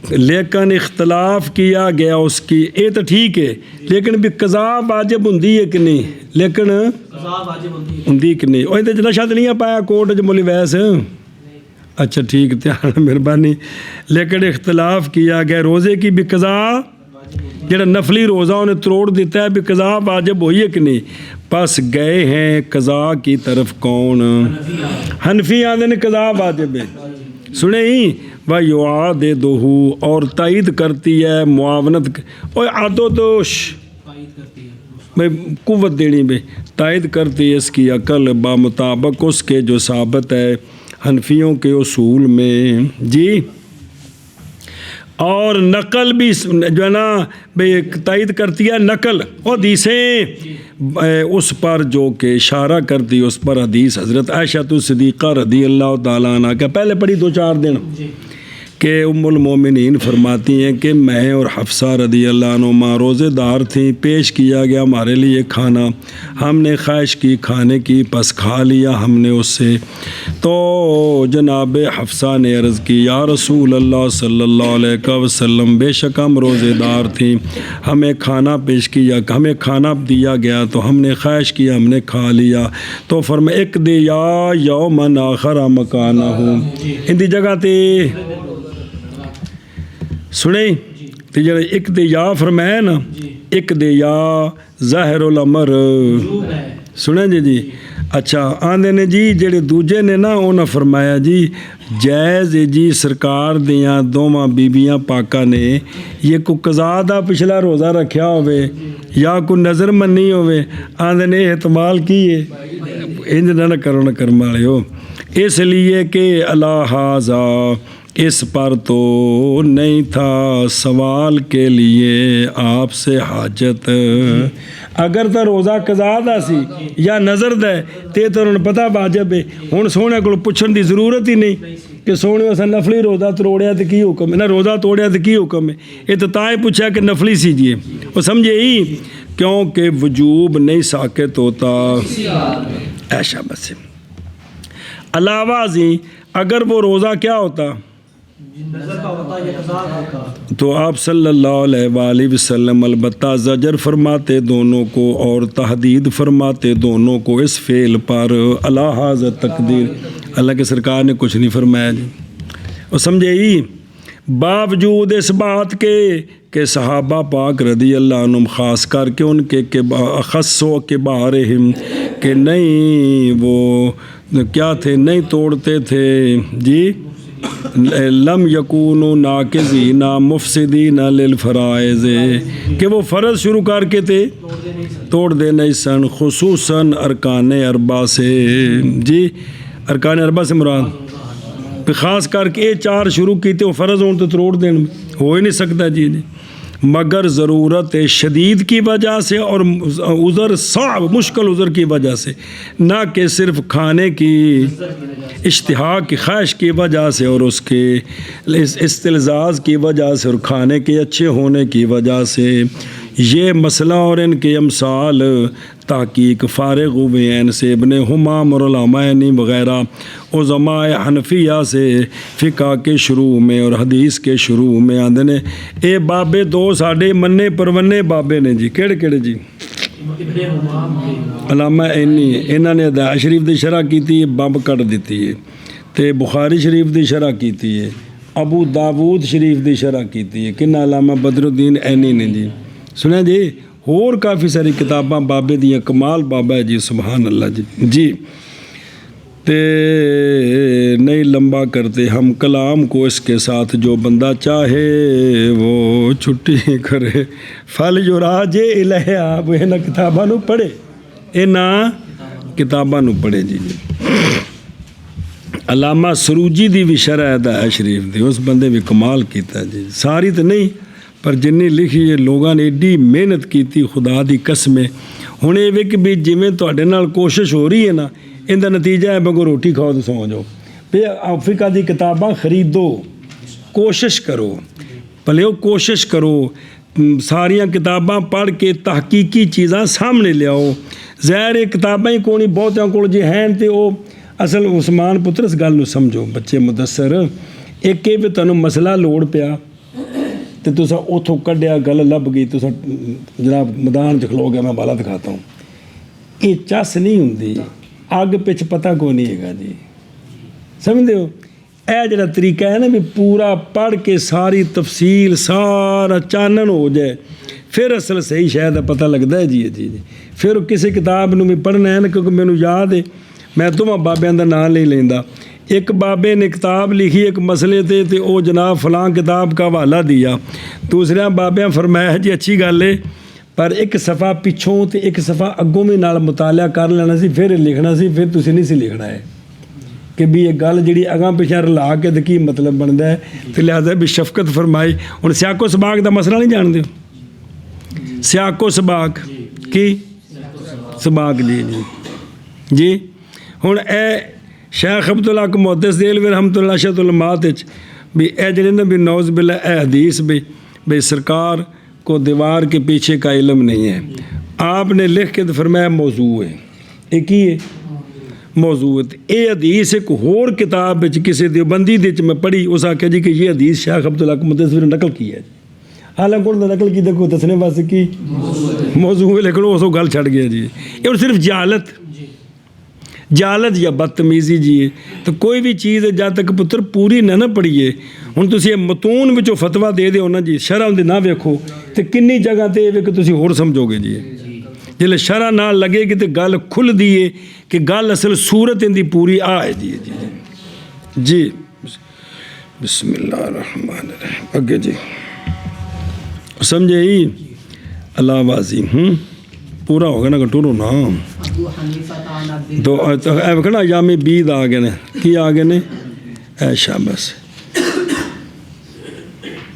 لیکن اختلاف کیا گیا اس کی یہ تو ٹھیک ہے لیکن بھی قضا واجب ہوندی ہے کہ نہیں لیکن ہوندی کہ نہیں وہ تو نشہ تو نہیں پایا کوٹ جو ملی ویس اچھا ٹھیک دھیان مہربانی لیکن اختلاف کیا گیا روزے کی بھی قضا جڑا نفلی روزہ انہیں تروڑ دیتا ہے بھی قضا واجب ہوئی ہے کہ نہیں پس گئے ہیں قضا کی طرف کون حنفی آدھے نے قضا واجب ہے سنے ہی وَيُعَادِدُهُ اور تائید کرتی ہے معاونت اور عدودوش قوت دینی میں تائید کرتی ہے اس کی عقل بمطابق اس کے جو ثابت ہے حنفیوں کے اصول میں جی اور نقل بھی جو ہے نا بھئی تائید کرتی ہے نقل اور حدیثیں اس پر جو کہ اشارہ کرتی اس پر حدیث حضرت عائشہ صدیقہ رضی اللہ تعالیٰ عنہ کا پہلے پڑھی 2-4 دن کہ ام المومنین فرماتی ہیں کہ میں اور حفصہ رضی اللہ عنہما روزے دار تھیں، پیش کیا گیا ہمارے لیے کھانا، ہم نے خواہش کی کھانے کی، پس کھا لیا ہم نے اس سے۔ تو جناب حفصہ نے عرض کی یا رسول اللہ صلی اللہ علیہ وسلم، بے شک ہم روزے دار تھیں، ہمیں کھانا پیش کیا، ہمیں کھانا دیا گیا تو ہم نے خواہش کیا، ہم نے کھا لیا۔ تو فرمایا ایک دے یا یومن آخر مکانہ ہوں، ان دی جگہ تے سنیں تو جڑا ایک دے یا فرمایا نا، ایک دے یا ظاہر الامر سنیں جی۔ اچھا آندے نے جی جڑے دوجے نے نا انہاں فرمایا جی جائز جی سرکار دیاں دوواں بیبیاں پاکاں نے یہ کو قضا دا پچھلا روزہ رکھیا ہوئے یا کو نظر منی ہوئے، آندے نے احتمال کی ہے انج نہ کرو نہ کرم والے ہو، اس لیے کہ اللہ حاضا اس پر تو نہیں تھا سوال کے لیے آپ سے حاجت۔ اگر تو روزہ قضا دا سی یا نظر دے تے تو انہوں نے پتہ واجب ہے، ہن سونے کو پوچھن دی ضرورت ہی نہیں کہ سونے اساں نفلی روزہ توڑیا تے کی حکم ہے، نہ روزہ توڑیا تے کی حکم ہے، یہ تو تاں ہی پوچھا کہ نفلی سیجیے، وہ سمجھے ہی کیونکہ وجوب نہیں ساکت ہوتا ایشا بس۔ علاوہ ازیں اگر وہ روزہ کیا ہوتا تو آپ صلی اللہ علیہ وآلہ وسلم البتہ زجر فرماتے دونوں کو اور تحدید فرماتے دونوں کو اس فعل پر، اللہ حاضر تقدیر، اللہ کے سرکار نے کچھ نہیں فرمایا جی، اور سمجھے ہی باوجود اس بات کے کہ صحابہ پاک رضی اللہ عنہم خاص کر کے ان کے خصو کے بارہم کہ نہیں وہ کیا تھے، نہیں توڑتے تھے جی، لم یکونوا ناقضین مفسدین للفرائض، کہ وہ فرض شروع کر کے تھے توڑ دے نہیں سن، خصوصاً ارکان اربع سے جی، ارکان اربع سے مراد خاص کر کے یہ چار شروع کیتے وہ فرض ہوں تو توڑ دین ہو ہی نہیں سکتا جی، مگر ضرورت شدید کی وجہ سے اور عذر صعب مشکل عذر کی وجہ سے، نہ کہ صرف کھانے کی اشتہا کی خواہش کی وجہ سے اور اس کے استلزاز کی وجہ سے اور کھانے کے اچھے ہونے کی وجہ سے۔ یہ مسئلہ اور ان کے امثال تحقیق فارغ ہوئے ہیں سے ابن حمام اور علماء وغیرہ عظماء حنفیہ سے فقہ کے شروع میں اور حدیث کے شروع میں آندے نے اے بابے دو ساڑھے مننے پروننے بابے نے جی، کیڑے کیڑے جی؟ علامہ انہوں نے اداء شریف دی شرح کیتی ہے، بمب کٹ دیتی ہے، تے بخاری شریف دی شرح کیتی ہے، ابو داود شریف دی شرح کیتی ہے، کنہ علامہ بدر الدین عینی نے جی، سنیں جی اور کافی ساری کتاباں بابے دیا، کمال بابا ہے جی، سبحان اللہ جی جی۔ تے نہیں لمبا کرتے ہم کلام کو، اس کے ساتھ جو بندہ چاہے وہ چھٹی کرے، فل یراج الیہ، آپ نہ کتاباں نو پڑھے، اے نہ کتاباں نو پڑھے جی۔ علامہ سروجی دی بھی شرح ہے شریف دی، اس بندے بھی کمال کیتا ہے جی، ساری تو نہیں پر جنہیں لکھی ہے لوگاں نے ایڈی محنت کیتی خدا دی قسمیں۔ ہن یہ بھی کہ بھی جویں تواڈے نال کوشش ہو رہی ہے نا، ان دا نتیجہ ہے بگو روٹی کھاؤ تو سو جاؤ، پھر فقہ دی کتاباں خریدو، کوشش کرو، بھلے کوشش کرو، ساریاں کتاباں پڑھ کے تحقیقی چیزاں سامنے لیاؤ۔ ظاہر ہے کتاباں ہی کونی بہتیاں کول جی ہیں تے او اصل عثمان پتر اس گل نو سمجھو بچے مدثر، ایک بھی تانوں مسئلہ لوڑ پیا تو تسا اتوں کڈیا گل لب گئی، تسا جناب میدان چ کھلو گیا، میں بالا دکھاتا ہوں، یہ چس نہیں ہوندی، اگ پچ پتہ کوئی نہیں ہے جی، سمجھتے ہو؟ اے جڑا طریقہ ہے نا بھی پورا پڑھ کے ساری تفصیل سارا چانن ہو جائے پھر اصل صحیح شاید پتہ لگتا ہے جی جی۔ پھر کسی کتاب نو بھی پڑھنا ہے نا، کیونکہ مینوں یاد ہے میں دونوں بابیاں دا نام نہیں لینا، ایک بابے نے کتاب لکھی ایک مسئلے تے او جناب فلاں کتاب کا حوالہ دیا، دوسرے بابیاں فرمایا جی اچھی گل ہے پر ایک صفحہ پچھوں تے ایک صفحہ اگوں بھی نال مطالعہ کر لینا سی، پھر لکھنا سی، پھر تسی نہیں سی لکھنا ہے کہ بھی یہ گل جڑی اگاں پیچھے رلا کے کی مطلب بنتا ہے، تو لہٰذا بھی شفقت فرمائی۔ ہن سیاق و سباق دا مسئلہ نہیں جان دیو، سیاق و سباق کی سباق جی جی جی۔ ہن اے شیخ عبداللہ محدث دہلوی رحمۃ اللہ شاہ علمات بھی اے جڑے نا بھی نوز باللہ اے حدیث بھی سرکار کو دیوار کے پیچھے کا علم نہیں ہے. آپ نے لکھ کے تو فرمایا موضوع ہے. ایک ہی ہے موضوع ہے. یہ حدیث ایک اور کتاب کسی دیوبندی میں پڑھی, اس آخیا جی کہ یہ حدیث شیخ عبداللہ کو متصویر نقل کی ہے. حالانکہ انہوں نے نقل کی دیکھو دسنے واسطے کی موضوع ہے, لیکن وہ سب گل چھڑ گیا جی. یہ صرف جہالت یا بدتمیزی جی ہے. تو کوئی بھی چیز ہے جب تک پتر پوری نہ پڑھیے. ہوں تھی یہ متون وچوں فتوا دے دیو نا جی, شرح اندر نہ ویکھو تو کنی جگہ تے کہ تسی ہور سمجھو گے جی. جلے شرح نہ لگے گی تو گل کھل دیے کہ گل اصل صورت اندی پوری آئے جی. جی بسم اللہ الرحمن الرحیم. اگے جی سمجھے ہی اللہ بازی پورا ہو گیا نا کٹورو نا. تو اے وکھنا یامی بید آ گئے نے. کی آ گئے نے؟ اے شاباش.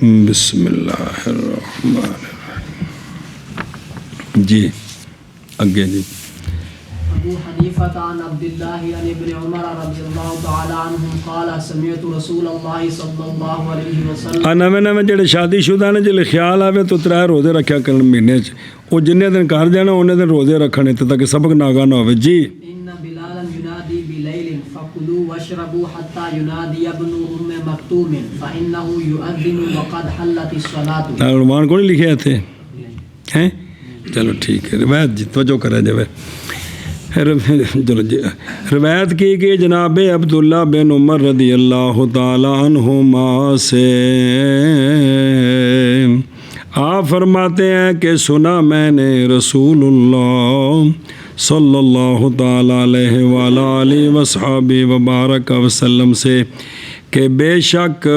بسم اللہ الرحمن الرحیم. جی اگے جی. ابو حنیفہ عن عبداللہ عن ابن عمر رضی اللہ تعالی عنہ قال سمعت رسول اللہ صلی اللہ علیہ وسلم. نویں جڑے شادی شدہ نے جلے خیال آوے تو 3 روزے رکھیا کرن مہینے چ. وہ جننے دن گھر جانا انہیں دن روزے رکھنے تاکہ سبق ناگاہ نہ ہوئے. جی ان بلالا ینادی بلیل فکلوا واشربوا حتی ینادی ابن ام مکتوم فانه یؤذن وقد حلت الصلاۃ. عنوان کو نہیں لکھے تھے ہیں؟ چلو ٹھیک ہے. روایت جی توجہ کرا جائے. روایت کی کہ جناب عبداللہ بن عمر رضی اللہ تعالی عنہما سے آپ فرماتے ہیں کہ سنا میں نے رسول اللہ صلی اللہ تعالی علیہ وآلہ وصحبہ وبارک وسلم سے کہ بے شک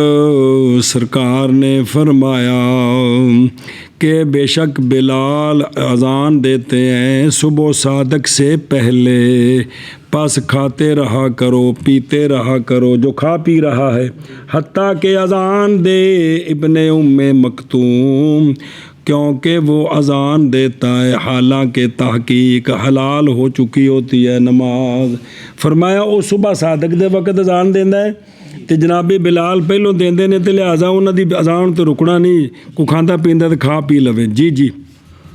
سرکار نے فرمایا کہ بے شک بلال اذان دیتے ہیں صبح صادق سے پہلے, پس کھاتے رہا کرو پیتے رہا کرو جو کھا پی رہا ہے حتیٰ کہ اذان دے ابن ام مکتوم, کیونکہ وہ اذان دیتا ہے حالانکہ تحقیق حلال ہو چکی ہوتی ہے نماز. فرمایا وہ صبح صادق دے وقت اذان دینا ہے تو جناب بلال پہلوں دیندے نے تو لہٰذا انہوں دی اذان تو رکنا نہیں, کو کھاندہ پیندا تو کھا پی لوے. جی جی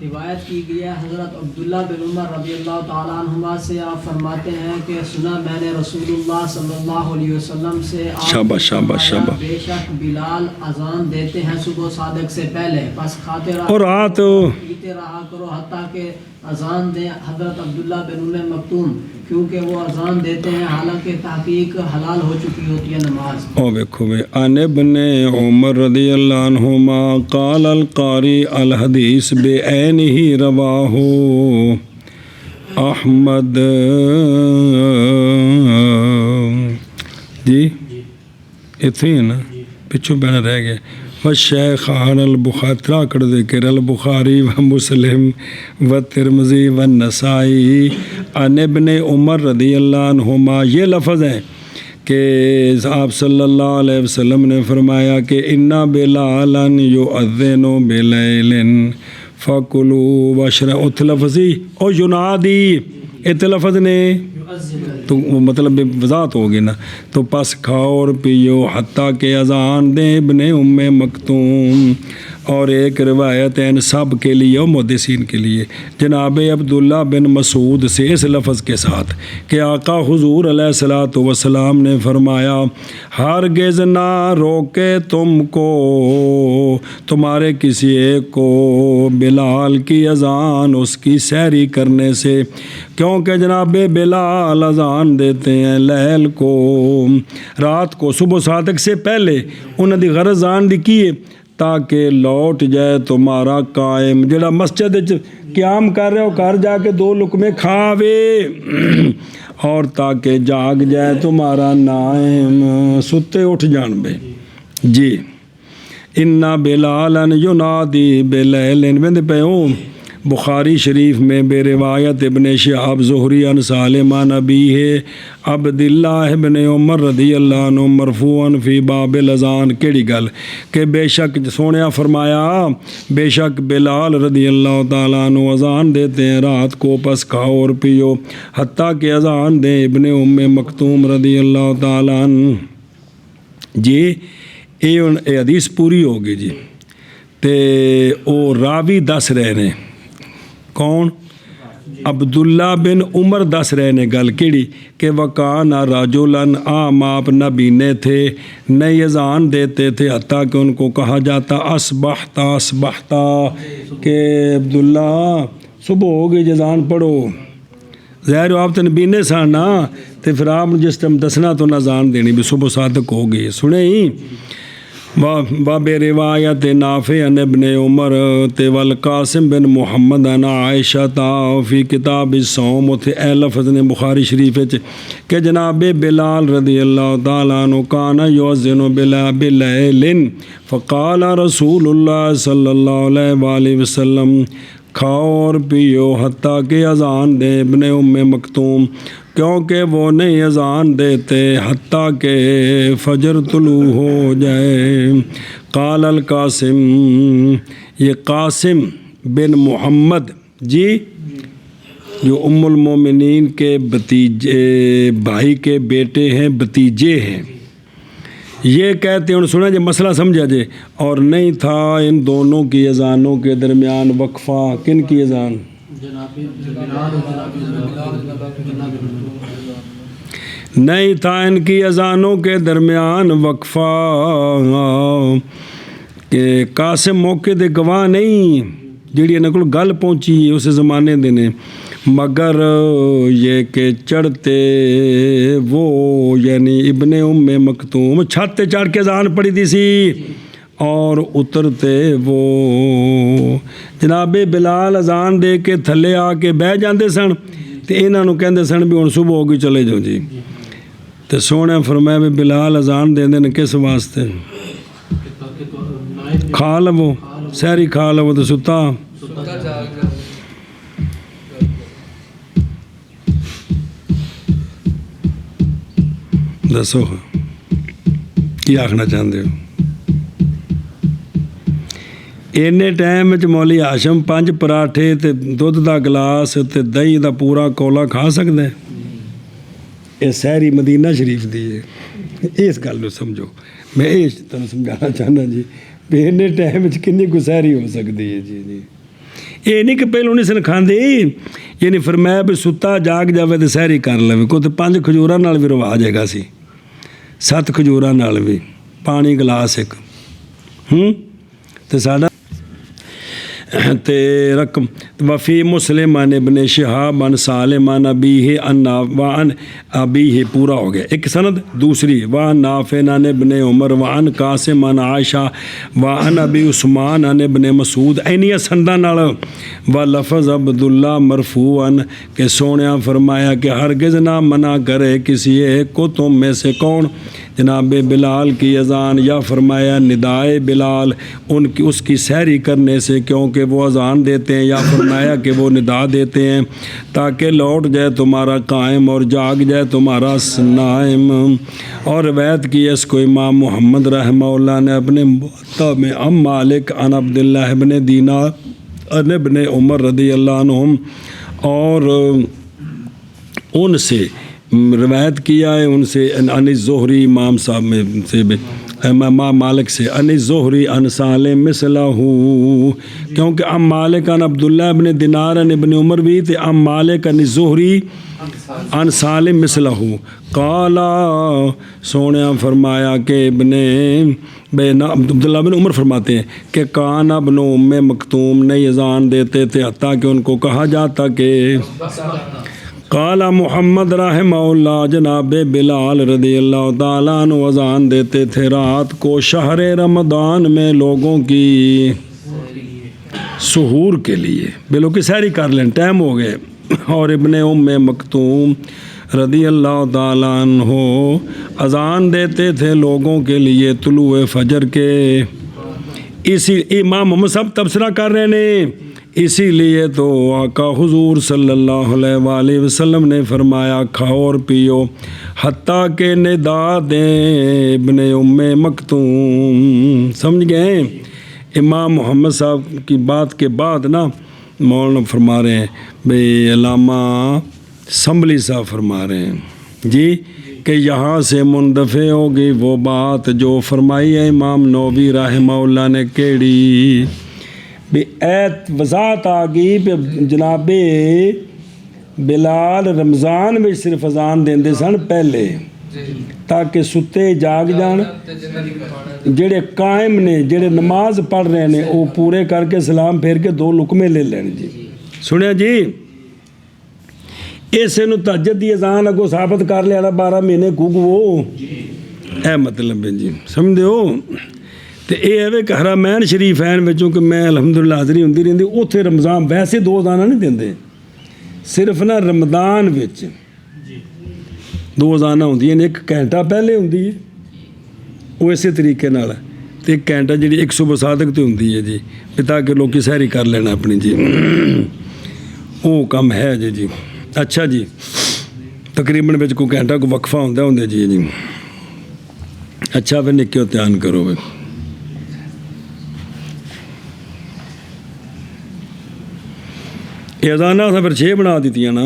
روایت کی گئی ہے حضرت عبداللہ بن عمر رضی اللہ تعالیٰ عنہما سے آپ فرماتے ہیں کہ سنا میں نے رسول اللہ صلی اللہ علیہ وسلم سے شاباش شاباش شاباش. بے شک بلال اذان دیتے ہیں صبح صادق سے پہلے, بس کھاتے رہا اور رات پیتے رہا کرو حتیٰ کہ اذان دیں. حضرت عبداللہ بن ام مکتوم کیونکہ وہ اذان دیتے ہیں حالانکہ تحقیق حلال ہو چکی ہوتی ہے نماز. او دیکھو بے ان ابن عمر رضی اللہ عنہما قال القاری الحدیث بے عین ہی رواہ احمد. جی اتنے نا پچھو بہنا رہ گیا. والشیخان البخاری کر ذکر البخاری و مسلم و ترمذی و نسائی عن ابن عمر رضی اللہ عنہما. یہ لفظ ہے کہ آپ صلی اللہ علیہ وسلم نے فرمایا کہ انا بلالا یؤذن بلیل فکلوا واشربوا. ات لفظی او ینادی ات لفظ نے تو مطلب وضاحت ہوگی نا. تو پس کھاؤ اور پیو حتیٰ کہ اذان دیں ابن ام مکتوم. اور ایک روایت ہے ان سب کے لیے اور محدثین کے لیے جناب عبداللہ بن مسعود سے اس لفظ کے ساتھ کہ آقا حضور علیہ الصلوۃ والسلام نے فرمایا ہرگز نہ روکے تم کو تمہارے کسی ایک کو بلال کی اذان اس کی سحری کرنے سے, کیونکہ جناب بلال اذان دیتے ہیں لیل کو رات کو صبح صادق سے پہلے. انہوں دی غرض آن دی کیے تاکہ لوٹ جائے تمہارا قائم جڑا مسجد قیام کر رہے ہو گھر جا کے 2 لقمے کھاوے, اور تاکہ جاگ جائے تمہارا نائم ستے اٹھ جان بے. جی انا بلالا ینادی بلیل بندے پہ ہوں بخاری شریف میں بے روایت ابن شہاب زہری عن سالم عن ابیہ عبداللہ بن عمر رضی اللہ عنہ مرفوعا فی باب الاذان. کیڑی گل کہ بے شک سونیا فرمایا بے شک بلال رضی اللہ تعالیٰ عنہ اذان دیتے ہیں رات کو پس کھاؤ اور پیو حتیٰ کہ اذان دیں ابن ام مکتوم رضی اللہ تعالیٰ عنہ. جی ਇਹ ਹਦੀਸ ਪੂਰੀ ਹੋ ਗਈ ਜੀ। ਤੇ ਉਹ ਰਾਵੀ ਦੱਸ ਰਹੇ ਨੇ ਕੌਣ? عبداللہ بن عمر دس رہے نے گل کیڑی کہ وکانا راجولن عام آپ نبینے تھے، نئی اذان دیتے تھے حتیٰ کہ ان کو کہا جاتا اصبحتا اصبحتا، کہ عبداللہ صبح ہو گئی اذان پڑھو۔ ظاہر آپ تو نبینے سان نا، تو پھر آپ جس ٹائم دسنا تو نہ اذان دینی بھی صبح صادق ہو گئی۔ سنے ہی باب روایت نافع عن ابن عمر والقاسم بن محمد عن عائشہ فی کتاب الصوم، اتھے اے لفظ نے بخاری شریف کہ جناب بلال رضی اللہ تعالیٰ عنہ کان یؤذن بلیل فقال رسول اللہ صلی اللہ علیہ وآلہ وسلم کھاؤ اور پیو حتیٰ کہ اذان دے ابن ام مکتوم، کیونکہ وہ نہیں اذان دیتے حتیٰ کہ فجر طلوع ہو جائے۔ قال القاسم، یہ قاسم بن محمد جی جو ام المومنین کے بھتیجے بھائی کے بیٹے ہیں، بھتیجے ہیں، یہ کہتے ہیں، سنا جی مسئلہ سمجھا جی، اور نہیں تھا ان دونوں کی اذانوں کے درمیان وقفہ۔ کن کی اذان؟ نہیں تھا ان کی اذانوں کے درمیان وقفہ، کہ قاسم موقع دے گواہ نہیں جیڑی انہوں کو گل پہنچی اس زمانے دے نے، مگر یہ کہ چڑھتے وہ یعنی ابن ام مکتوم چھت چڑھ کے اذان پڑھی دی سی، اور اترتے وہ جناب بلال اذان دے کے تھلے آ کے بہ جاندے سن، تے انہاں نوں کہندے سن بھی ہن صبح ہو گئی چلے جاؤ جی۔ تے سونے فرمایا بھی بلال اذان دیندے نے کس واسطے؟ کھا لو سحری کھا لو تو ستا۔ دسو کی آکھنا چاہتے ہو؟ اینے ٹائم مولی ہاشم 5 پراٹھے تے دودھ دا گلاس تے دہی دا پورا کولا کھا سکتا ہے؟ یہ سحری مدینہ شریف دی ہے، اس گل کو سمجھو، میں یہ تمہیں سمجھانا چاہنا جی بھی اینے ٹائم کنی کو سحری ہو سکتی ہے جی۔ یہ نہیں کہ پہلو نہیں سن کھاندے، یعنی فرمایا بھی ستا جاگ جاوے تو سحری کر لے، کوئی تو 5 کھجوراں نال بھی روا جائے گا سی، 7 کھجوراں نال بھی، پانی گلاس ایک تے ساڈا تے رقم وفی مسلم عن ابن شہاب عن سالم عن ابیہ وعن ابیہ، پورا ہو گیا ایک سند۔ دوسری وعن نافع عن ابن عمر وعن قاسم عن عائشہ وعن ابی عثمان عن ابن مسعود، اینیا سنداں نال ولفظ عبداللہ مرفوعاً، کہ سونیا فرمایا کہ ہرگز نہ منع کرے کسی ایک کو تم میں سے کون جناب بلال کی اذان، یا فرمایا ندائے بلال اس کی سحری کرنے سے کیونکہ وہ اذان دیتے ہیں، یا فرمایا کہ وہ ندا دیتے ہیں تاکہ لوٹ جائے تمہارا قائم اور جاگ جائے تمہارا نائم۔ اور روایت کی اس کو امام محمد رحمہ اللہ نے اپنے موطا میں ام مالک عن عبداللہ ابن دینار عن ابن عمر رضی اللہ عنہم، اور ان سے روایت کیا ہے، ان سے ان زہری امام صاحب میں سے امام مالک سے ان زہری ان سالم مثلہ، کیونکہ ام مالک ان عبداللہ ابن دینار ان ابن عمر بھی تھے، ام مالک ان زہری ان سالم مثلہ۔ قالا سونیا فرمایا کہ عبداللہ بن عمر فرماتے ہیں کہ کان ابن ام مکتوم نہیں اذان دیتے تھے حتیٰ کہ ان کو کہا جاتا کہ قال محمد رحمہ اللہ، جناب بلال رضی اللہ تعالیٰ عنہ اذان دیتے تھے رات کو شہر رمضان میں لوگوں کی سحور کے لیے، بلو کی سحری کر لیں ٹائم ہو گئے، اور ابن ام مکتوم رضی اللہ تعالیٰ عنہ اذان دیتے تھے لوگوں کے لیے طلوع فجر کے۔ اسی امام محمد صاحب تبصرہ کر رہے ہیں، اسی لیے تو آقا حضور صلی اللہ علیہ وآلہ وسلم نے فرمایا کھاؤ اور پیو حتیٰ کہ ندا دیں ابن ام مکتوم۔ سمجھ گئے؟ امام محمد صاحب کی بات کے بعد نا مولانا فرما رہے ہیں بھئی، علامہ سنبھلی صاحب فرما رہے ہیں جی کہ یہاں سے منتفع ہوگی وہ بات جو فرمائی ہے امام نووی رحمہ اللہ نے کیڑی بھی ایت وضاحت آ گئی پہ جناب بلال رمضان میں صرف اذان دیندے سن پہلے تاکہ ستے جاگ جان جڑے قائم نے جڑے نماز پڑھ رہے ہیں وہ پورے کر کے سلام پھیر کے 2 لقمے لے لین جی سنیا جی اسے نو تہجد دی اذان اگو ثابت کر لیا 12 مہینے وہ اے مطلب ہے جی سمجھے ہو تو یہ ہے کہ حرمین شریفین وچوں کہ میں الحمدللہ حاضری ہوندی رہندی اوتھے رمضان ویسے 2 اذانہ نہیں دیندے صرف نا رمضان وچ 2 اذانہ ہوندی ہیں 1 گھنٹہ پہلے ہوندی ہے وہ اسی طریقے نال تے 1 گھنٹہ جڑی 1 صبح صادق تے ہوندی ہے جی تاکہ لوگ سحری کر لینا اپنی جی وہ کم ہے جی اچھا جی تقریباً بچ کوئی گھنٹہ کو وقفہ ہوندے جی اچھا پھر نکیو دھیان کرو بھائی یہ اذانہ سے پھر 6 بنا دیتی ہیں نا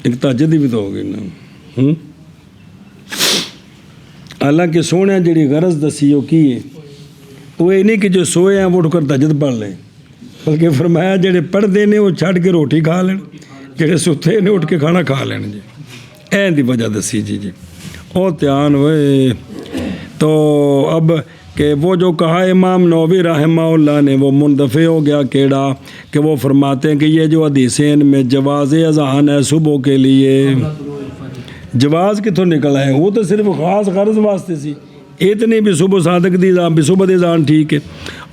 ایک تہجد دی بھی تو ہو گئی نا حالانکہ سونے جڑی غرض دسی وہ کی ہے وہ یہ نہیں کہ جو سوئے ہیں وہ اٹھ کر تہجد پڑھ لیں بلکہ فرمایا جڑے پڑھتے ہیں وہ چھڑ کے روٹی کھا لین جڑے ستے نے اٹھ کے کھانا کھا لین جی این دی وجہ دسی جی اور دھیان ہوئے تو اب کہ وہ جو کہا امام نووی رحمہ اللہ نے وہ منتفع ہو گیا کیڑا کہ وہ فرماتے ہیں کہ یہ جو حدیثین میں جواز اذان ہے صبح کے لیے جواز کتوں نکل آئے وہ تو صرف خاص غرض واسطے سی اتنی بھی صبح صادق دی اذان بھی صبح دی اذان ٹھیک ہے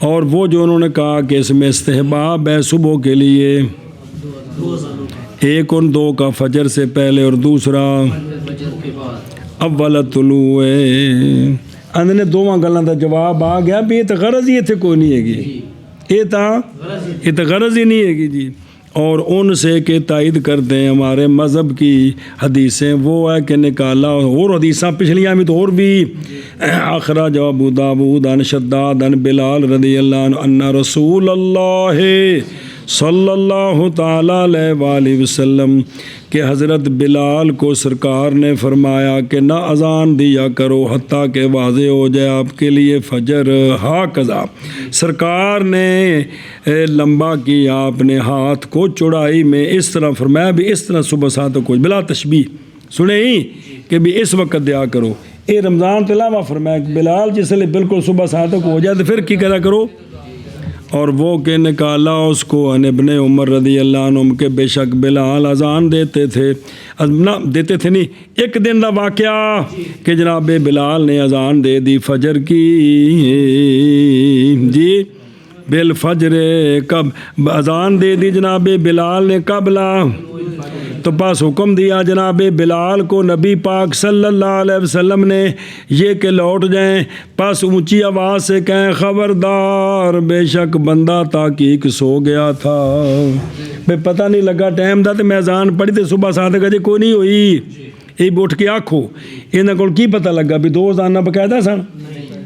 اور وہ جو انہوں نے کہا کہ اس میں استحباب ہے صبح کے لیے 1 اور 2 کا فجر سے پہلے اور دوسرا اول طلوع اندنے 2 گلاں دا جواب آ گیا بھی یہ تو غرض ہی اتنے کوئی نہیں ہے گی یہ تو غرض ہی نہیں ہے گی جی اور ان سے کہ تائید کرتے ہیں ہمارے مذہب کی حدیثیں وہ ہے کہ نکالا اور حدیثاں پچھلیاں بھی تو اور بھی اخرج ابو داود عن شداد عن بلال رضی اللہ عنہ ان رسول اللہ صلی اللہ تعالیٰ علیہ وآلہ وسلم کہ حضرت بلال کو سرکار نے فرمایا کہ نہ اذان دیا کرو حتیٰ کہ واضح ہو جائے آپ کے لیے فجر ہاکذا سرکار نے لمبا کی آپ نے ہاتھ کو چوڑائی میں اس طرح فرمایا بھی اس طرح صبح صادق کو بلا تشبیہ سنے ہی کہ بھی اس وقت دیا کرو اے رمضان تو علاوہ فرمایا کہ بلال جس لئے بالکل صبح صادق ہو جائے تو پھر کی کرا کرو اور وہ کہ نکالا اس کو ان ابن عمر رضی اللہ عنہ کہ بے شک بلال اذان دیتے تھے نہ دیتے تھے نہیں ایک دن دا واقعہ کہ جناب بلال نے اذان دے دی فجر کی جی بالفجر کب اذان دے دی جناب بلال نے قبلہ تو پاس حکم دیا جناب بلال کو نبی پاک صلی اللہ علیہ وسلم نے یہ کہ لوٹ جائیں پاس اونچی آواز سے کہیں خبردار بے شک بندہ تحقیق سو گیا تھا بے پتہ نہیں لگا ٹائم دا تو میں اذان پڑھی تے صبح صادق اجے کوئی نہیں ہوئی یہ اٹھ کے آکھو انہاں کول کی پتہ لگا بھی 2 اذانہ باقاعدہ سن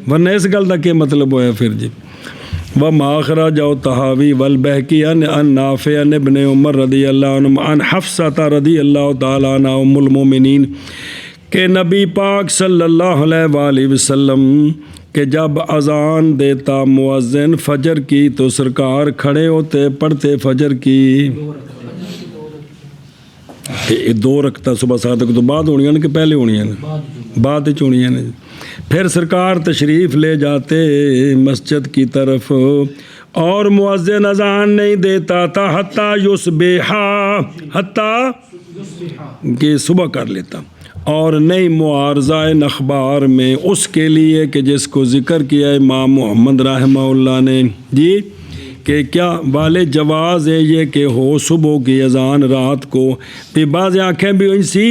ورنہ اس گل دا کیا مطلب ہویا پھر جی وما أخرج الطحاوي والبهقي عن نافع عن ابن عمر رضی اللہ عنہ عن حفصة رضی اللہ تعالیٰ عنہ ام المومنین کہ نبی پاک صلی اللہ علیہ وآلہ وسلم کہ جب اذان دیتا مؤذن فجر کی تو سرکار کھڑے ہوتے پڑھتے فجر کی 2 رکعتاں صبح صادق تو بعد ہونی ہیں کہ پہلے ہونی ہیں بعد وچ ہونی ہیں پھر سرکار تشریف لے جاتے مسجد کی طرف اور مؤذن اذان نہیں دیتا تھا حتیٰ یصبحا حتیٰ کہ صبح کر لیتا اور نہیں معارضہ اخبار میں اس کے لیے کہ جس کو ذکر کیا امام محمد رحمہ اللہ نے جی کہ کیا والے جواز ہے یہ کہ ہو صبح کی اذان رات کو بھی بعض آنکھیں بھی ہوئی سی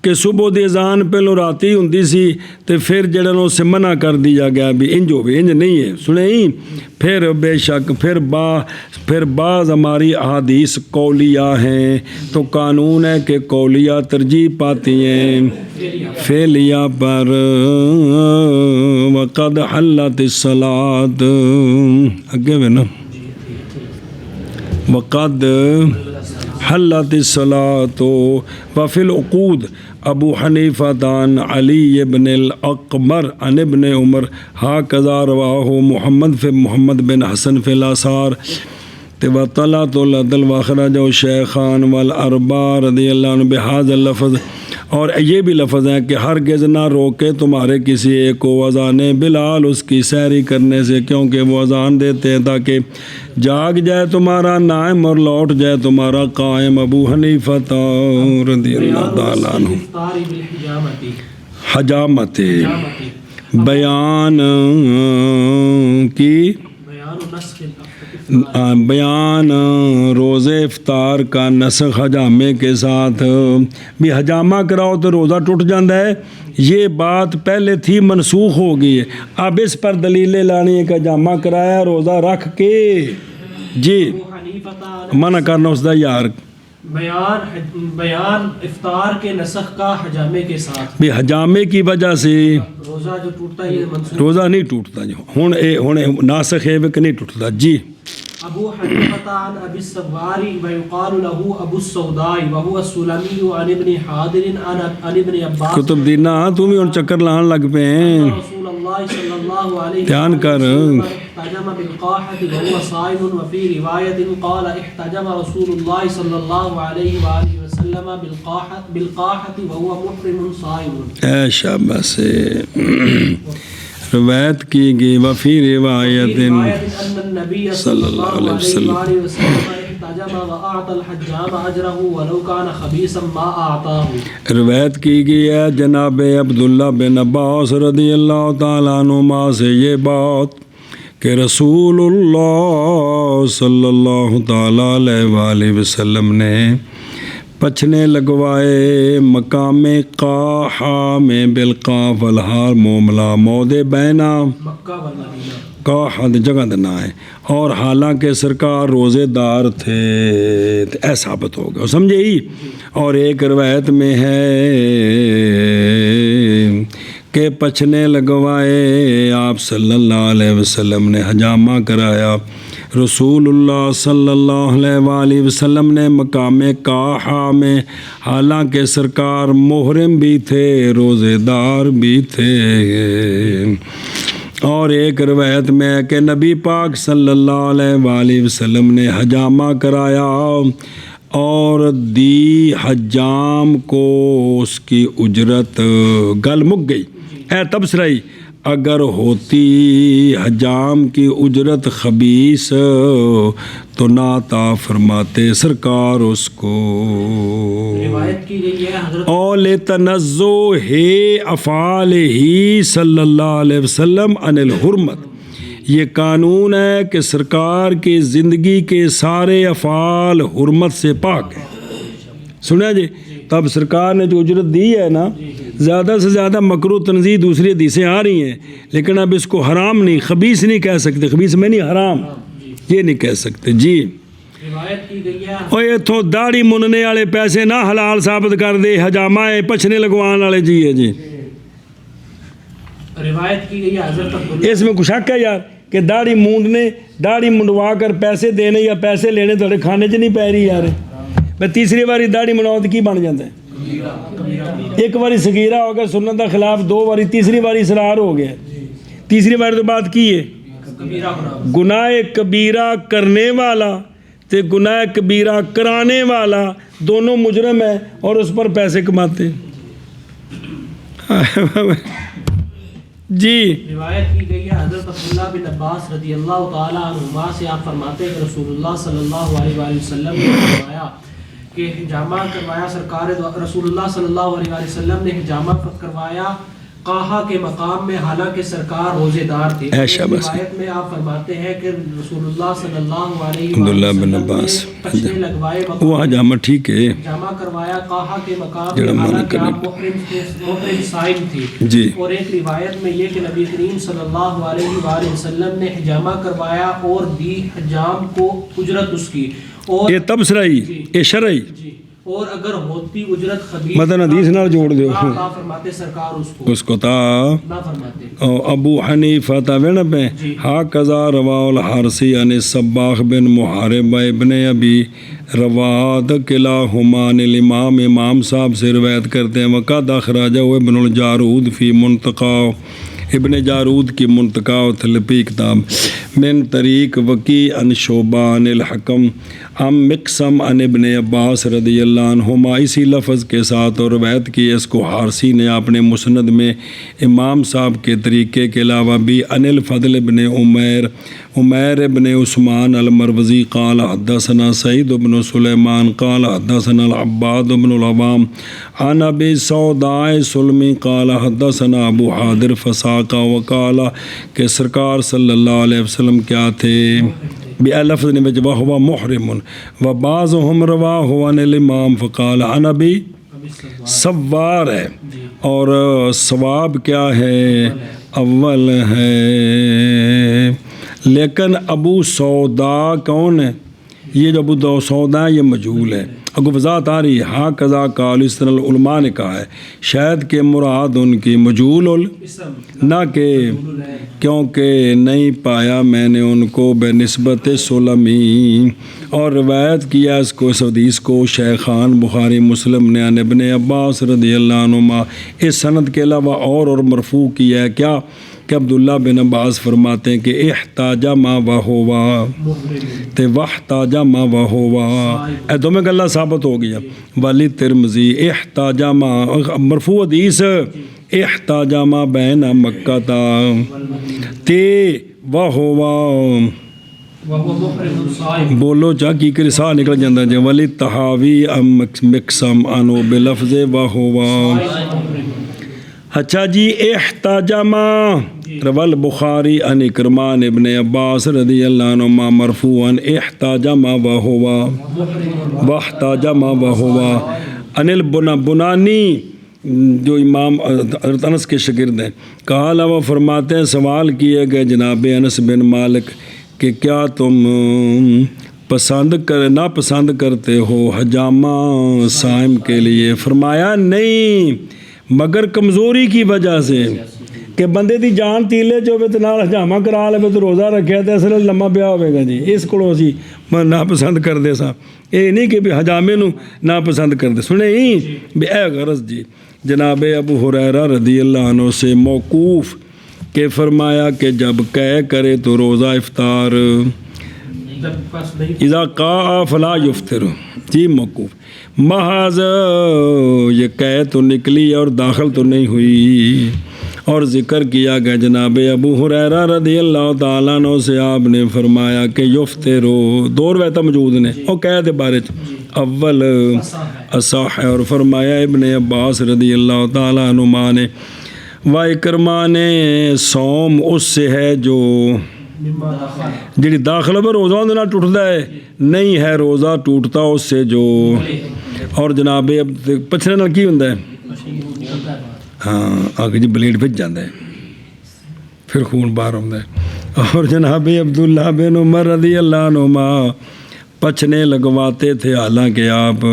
کہ صبح دی اذان پہلو راتی ہوندی سی تے پھر جڑن اسے منع کر دیا گیا بھی انج ہوئے انج نہیں ہے سنیں پھر بے شک پھر بعض ہماری احادیث قولیہ ہیں تو قانون ہے کہ قولیہ ترجیح پاتی ہیں فعلیہ پر وقد حلت الصلاۃ اگے میں نا وقد حلت الصلاۃ وفی العقود ابو حنیفہ عن علی ابن الاقمر عن ابن عمر ہاکذا رواہ محمد بن حسن فی الاثار وطلعت العدل واخرجہ الشیخان والاربعہ رضی اللہ عنہ بہذا اللفظ، اور یہ بھی لفظ ہے کہ ہرگز نہ روکے تمہارے کسی ایک کو اذان بلال اس کی سحری کرنے سے، کیونکہ وہ اذان دیتے ہیں تاکہ جاگ جائے تمہارا نائم اور لوٹ جائے تمہارا قائم۔ ابو حنیفہ رضی اللہ تعالیٰ عنہ حجامت بیان کی بیان روزے افطار کا نسخ حجامے کے ساتھ بھی، حجامہ کراؤ تو روزہ ٹوٹ جاتا ہے، یہ بات پہلے تھی منسوخ ہو گئی ہے، اب اس پر دلیلیں لانی ہے کہ حجامہ کرایا روزہ رکھ کے جی منع کرنا اس دا یار بیان افطار کے نسخ کا حجامے کے ساتھ بھی، حجامے کی وجہ سے روزہ جو ٹوٹتا ہے یہ منسوخ روزہ نہیں ٹوٹتا جو ہن ناسخ ہے کہ نہیں ٹوٹتا جی۔ ابو حنیفہ عن ابی السوار ويقال له ابو السوداء وهو السلمي عن ابن حاضر عن ابن عباس کتب دینا تم بھی ان چکر لان لگ پے ہیں، رسول اللہ صلی اللہ علیہ دھیان کر۔ احتجم بالقاحة وهو صائم وفي روایت قال احتجم رسول اللہ صلی اللہ علیہ وآلہ وسلم بالقاحة وهو محرم صائم۔ اے شاباش، روایت کی گئی وفی روایت صلی اللہ علیہ وسلم روایت کی گئی ہے جناب عبداللہ بن عباس رضی اللہ تعالیٰ عنہما سے یہ بات کہ رسول اللہ صلی اللہ تعالیٰ علیہ وآلہ وسلم نے پچھنے لگوائے مقام قاحہ میں بالقاف والحاء موملہ مود بینا قاحہ جگہ دینا ہے، اور حالانکہ سرکار روزے دار تھے، ایسا ثابت ہو گیا، سمجھے ہی۔ اور ایک روایت میں ہے کہ پچھنے لگوائے آپ صلی اللہ علیہ وسلم نے حجامہ کرایا، رسول اللہ صلی اللہ علیہ وآلہ وسلم نے مقام قاحہ میں، حالانکہ سرکار محرم بھی تھے روزے دار بھی تھے۔ اور ایک روایت میں ہے کہ نبی پاک صلی اللہ علیہ وآلہ وسلم نے حجامہ کرایا اور دی حجام کو اس کی اجرت، گل مک گئی اے تبصرہ، اگر ہوتی حجام کی اجرت خبیث تو نہ عطا فرماتے سرکار اس کو۔ روایت کی گئی ہے حضرت اور لتنزہ افعالہ صلی اللہ علیہ وسلم عن الحرمت، یہ قانون ہے کہ سرکار کی زندگی کے سارے افعال حرمت سے پاک ہیں، سنا جی۔ تب سرکار نے جو اجرت دی ہے نا، زیادہ سے زیادہ مکروہ تنزیہ دوسری حدیثیں آ رہی ہیں، لیکن اب اس کو حرام نہیں، خبیث نہیں کہہ سکتے، خبیث میں نہیں حرام یہ نہیں کہہ سکتے جی۔ روایت کی گئی ہے اور اتوں داڑھی مننے والے پیسے نہ حلال ثابت کر دے، حجامہ پچھنے لگوان والے جی ہے جی۔ روایت کی گئی ہے حضرت عبداللہ اس میں کچھ شک ہے یار کہ داڑھی مونڈنے، داڑھی منڈوا کر پیسے دینے یا پیسے لینے تھوڑے کھانے 'چ نہیں پی رہی یار۔ میں تیسری باری داڑھی منڈواؤ تو کی بن جاتا ہے؟ ایک باری صغیرہ ہو گیا سنت کے خلاف، دو باری، تیسری باری اصرار ہو گیا، تیسری باری تو بات کی ہے گناہ کبیرہ کرنے والا تے گناہ کبیرہ کرانے والا دونوں مجرم ہیں اور اس پر پیسے کماتے جی۔ روایت کی گئی ہے حضرت عبداللہ بن عباس رضی اللہ تعالیٰ عنہما سے، آپ فرماتے ہیں کہ رسول اللہ صلی اللہ علیہ وآلہ وسلم نے فرمایا کہ حجامہ کروایا سرکار رسول اللہ صلی اللہ علیہ وآلہ وسلم نے حجامہ کروایا قاحہ کے مقام میں، حالانکہ سرکار روزے دار تھے۔ روایت میں آپ فرماتے ہیں کہ رسول اللہ صلی اللہ علیہ وآلہ وسلم نے پچھنے لگوائے وہ حجامہ ٹھیک ہے، حجامہ کروایا قاحہ کے مقام میں، حالانکہ آپ محرم صائم تھی جی۔ اور ایک روایت میں یہ کہ نبی کریم صلی اللہ علیہ وآلہ وسلم نے حجامہ کروایا اور دی حجام کو اجرت اس کی، اور یہ تبصرہ یہ شرعی جی اور اگر ہوتی اجرت خبیر مدن حدیث نال جوڑ دیو نہ فرماتے سرکار اس کو تا نہ فرماتے. ابو حنیفہ تابعین پہ ہا قضا روا الحارثی عن الصباح بن محارب ابن ابی رواد کلاہما عن الامام امام صاحب سے روایت کرتے ہیں وقد اخرجہ ابن الجارود فی منتقا ابن جارود کی منتقا و تلپی کتاب من طریق وکی عن شعبہ عن الحکم ام مقسم عن ابن عباس رضی اللہ عنہما اسی لفظ کے ساتھ اور روایت کی اس کو حارثی نے اپنے مسند میں امام صاحب کے طریقے کے علاوہ بھی عن الفضل ابن عمیر ابن عثمان المروزی قال حدثنا سعید بن سلیمان قال حدثنا العباد بن العوام عن ابی سوداء سلمی قال حدثنا ابو حاضر فساقہ وقال کہ سرکار صلی اللہ علیہ وسلم کیا تھے لفظ نے وہو محرم و بعضهم رواہ عن الامام فقال عن ابی سوار ہے اور ثواب کیا ہے اول ہے لیکن ابو سودا کون ہے یہ جو ابو سودا یہ مجہول ہے اگو وضاحت آ رہی ہے ہاں قضا قال اس طرح علماء نے کہا ہے شاید کہ مراد ان کی مجہول نہ کہ کیونکہ نہیں پایا میں نے ان کو بے نسبت سلمی اور روایت کیا اس کو اس حدیث کو شیخان بخاری مسلم نے عن ابن عباس رضی اللہ عنہما اس سند کے علاوہ اور مرفوع کیا ہے کیا کہ عبداللہ بن عباس فرماتے ہیں کہ احتاجہ ما وہوا تے واحتاجہ ما وہوا اے دو میں گلہ ثابت ہو گیا والی ترمذی احتاجہ ما مرفوع حدیث احتاجہ ما بین مکہ تا تے وہوا بولو چا کی کرسا نکل جاندہ جائے ولی تحاوی ام مقسم انو بلفظ وہوا اچھا جی احتاجما روال بخاری ان اکرمان ابن عباس رضی اللہ عنہ مرفوعا احتاجما وہوا واحتاجما وہوا ان البنانی جو امام انس کے شاگرد ہیں کہا وہ فرماتے ہیں سوال کیے گئے جناب انس بن مالک کہ کیا تم ناپسند کرتے ہو حجامہ صائم کے لیے فرمایا نہیں مگر کمزوری کی وجہ سے کہ بندے دی جان تیلے جو تو نال حجامہ کرا لے تو روزہ رکھیا تے اصل لمبا پیا ہوئے گا جی اس کو اسی ناپسند کر دے سا یہ نہیں کہ بھی حجامے نو ناپسند کر دے سنے ہی بھی اے غرض جی جناب ابو ہریرہ رضی اللہ عنہ سے موقوف کہ فرمایا کہ جب قے کرے تو روزہ افطار اذا قاء فلا یفطر جی موقوف محض یہ قے تو نکلی اور داخل تو نہیں ہوئی اور ذکر کیا گیا جناب ابو ہریرہ رضی اللہ تعالیٰ عنہ سے آپ نے فرمایا کہ یفطرو دو روایتاں موجود نے اور قے دے بارے اول اصح اور فرمایا ابن عباس رضی اللہ تعالیٰ عنہ نے و اکرما نے سوم اس سے ہے جو جی داخل پر روزہ نہ ٹوٹتا ہے نہیں ہے روزہ ٹوٹتا اس سے جو اور جناب پچھلے نال کی ہوندا ہے ہاں آگے جی بلیڈ بھج جاندہ ہے پھر خون باہر ہوندا ہے اور جناب عبداللہ بن عمر رضی اللہ عنہما پچھنے لگواتے تھے حالانکہ آپ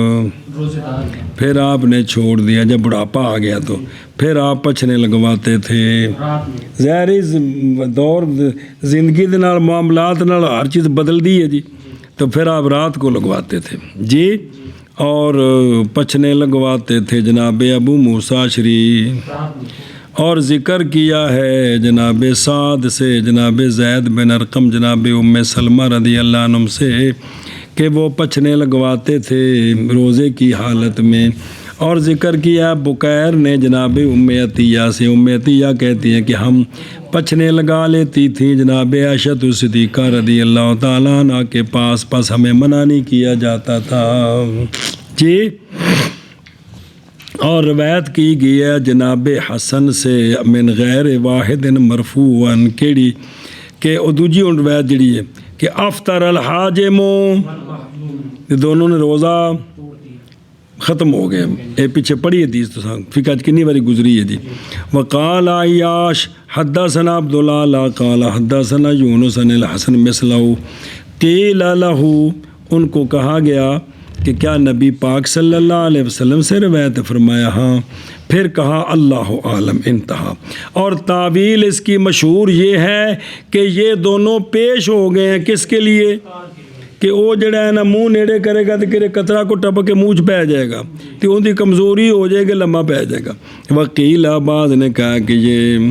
پھر آپ نے چھوڑ دیا جب بڑھاپا آ گیا تو پھر آپ پچھنے لگواتے تھے ظاہری دور زندگی دے نال معاملات نال ہر چیز بدل دی ہے جی تو پھر آپ رات کو لگواتے تھے جی اور پچھنے لگواتے تھے جناب ابو موسیٰ شریف اور ذکر کیا ہے جناب سعد سے جناب زید بن ارقم جناب ام سلمہ رضی اللہ عنہ سے کہ وہ پچھنے لگواتے تھے روزے کی حالت میں اور ذکر کیا بکیر نے جناب ام عطیہ سے ام عطیہ کہتی ہیں کہ ہم پچھنے لگا لیتی تھیں جناب عائشہ صدیقہ رضی اللہ تعالیٰ عنہ کے پاس ہمیں منع نہیں کیا جاتا تھا جی اور روایت کی گئی ہے جناب حسن سے من غیر واحد مرفوعا کیڑی کہ دوجی روایت جڑی ہے کہ افطر الحاجم دونوں نے روزہ ختم ہو گئے اے پیچھے پڑھی حدیث تو فقہ کنی باری گزری ہے جی وقال عیاش حدثنا عبداللہ قال حدثنا یونس عن الحسن مثلہ قیل لہ ان کو کہا گیا کہ کیا نبی پاک صلی اللہ علیہ وسلم سے روایت؟ فرمایا ہاں۔ پھر کہا اللہ عالم، انتہا۔ اور تعویل اس کی مشہور یہ ہے کہ یہ دونوں پیش ہو گئے ہیں کس کے لیے؟ کہ وہ جڑا ہے نا منہ نیڑے کرے گا تو کہ قطرہ کو ٹپ کے منہ پہ جائے گا تو ان کی کمزوری ہو جائے گی، لمحہ پہ جائے گا۔ وکیلا بعض نے کہا کہ یہ،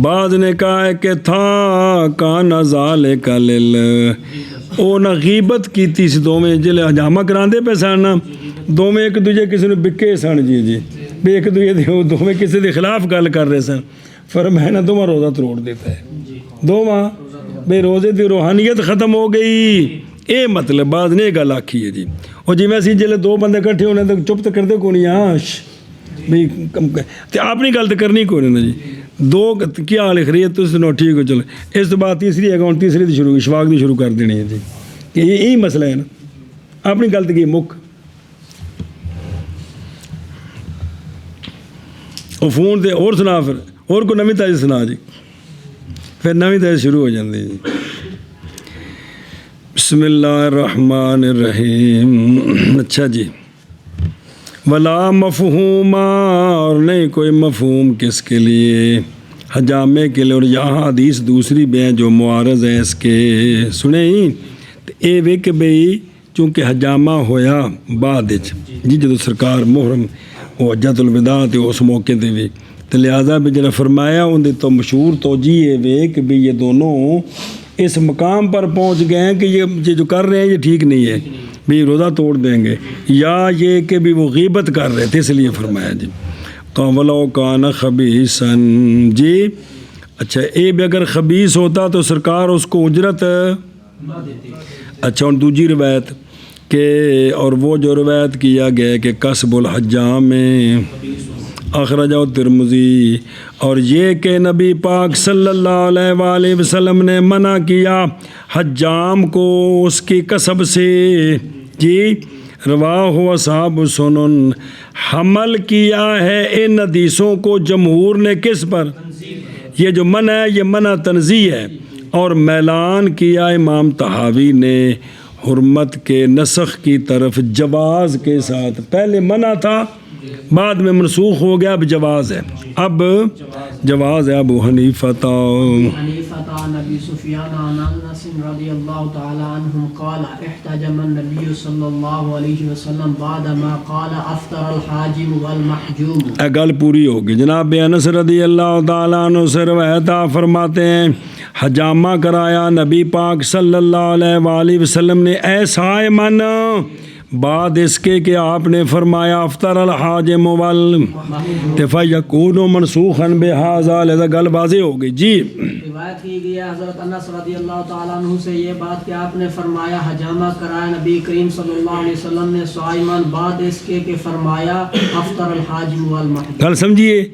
بعض نے کہا ہے کہ تھا کان ذالک لل، وہ نہ غیبت کیتی سی دوویں جلے حجامہ کراندے پہ سن نا، دوویں ایک دوجے کسی نے بکے سن، جی بھی ایک دوجے دوویں کسی کے خلاف گل کر رہے سن۔ فرمایا نا دوواں روزہ توڑ دیتا ہے، دوواں بے روزے دی روحانیت ختم ہو گئی۔ اے مطلب بعد نے گل آکھی ہے جی، اور جی میں سی جلے دو بندے کٹھے ہونے تو چپ تو کرتے کو نہیں، آش بھئی تے اپنی گل تو کرنی کو نہیں جی۔ دو کیا حال خیریت تو سنو ٹھیک ہو چلو، اس تو بعد تیسری ہے کہ تیسری دی شروع اشفاق دی شروع کر دینی ہے جی، کہ یہی مسئلہ ہے نا، اپنی گل تو کی مک وہ فون تے اور سنا، پھر اور کو نویں تاج سنا جی، پھر نویں تاج شروع ہو جاندی جی۔ بسم اللہ الرحمن الرحیم۔ اچھا جی، ولا مفہوم، اور نہیں کوئی مفہوم کس کے لیے؟ حجامے کے لیے۔ اور یہاں حدیث دوسری بھی ہیں جو معارض ہے اس کے، سنیں تو اے وے کہ بھئی چونکہ حجامہ ہویا بعد جی جدو سرکار محرم وہ حجۃ الوداع تے اس موقع تے بھی، تو لہٰذا بھی جڑا فرمایا ان دی تو مشہور توجیہ ہے وے کہ بھی یہ دونوں اس مقام پر پہنچ گئے ہیں کہ یہ جو کر رہے ہیں یہ ٹھیک نہیں ہے، بھی روزہ توڑ دیں گے، یا یہ کہ بھی وہ غیبت کر رہے تھے اس لیے فرمایا جی۔ وَلَوْ كَانَ خَبِيثًا، جی اچھا اے بھی اگر خبیث ہوتا تو سرکار اس کو اجرت اچھا۔ اور دوسری روایت کہ اور وہ جو روایت کیا گیا کہ کسب الحجام میں اخرجہ ترمذی، اور یہ کہ نبی پاک صلی اللہ علیہ وآلہ وسلم نے منع کیا حجام کو اس کی کسب سے جی، رواہ اصحاب سنن، حمل کیا ہے ان حدیثوں کو جمہور نے کس پر؟ یہ جو منع ہے یہ منع تنزیہ ہے، اور میلان کیا امام طحاوی نے حرمت کے نسخ کی طرف جواز کے ساتھ۔ پہلے منع تھا بعد میں منسوخ ہو گیا، اب جواز ہے، اب جواز ہے۔ ابو حنیفہ عن ابي سفيان عن انس رضي الله تعالى عنهم قال احتجم النبي صلى الله عليه وسلم بعدما قال افطر الحاجم والمحجوم۔ گل پوری ہوگی۔ جناب انس رضی اللہ تعالیٰ عنہ سے روایت فرماتے ہیں حجامہ کرایا نبی پاک صلی اللہ علیہ وآلہ وسلم نے ایسا من بعد اس کے کہ آپ نے فرمایا افطر الحاجم فیکون منسوخا بہذا، لہذا گل واضح ہو گئی جی۔ روایت کی گئی ہے حضرت انس رضی اللہ تعالیٰ عنہ سے یہ بات کہ آپ نے فرمایا حجامہ کرایا نبی کریم صلی اللہ علیہ وسلم نے صائمان، بعد اس کے کہ فرمایا افطر الحاجم والمحجوم۔ گل سمجھیے،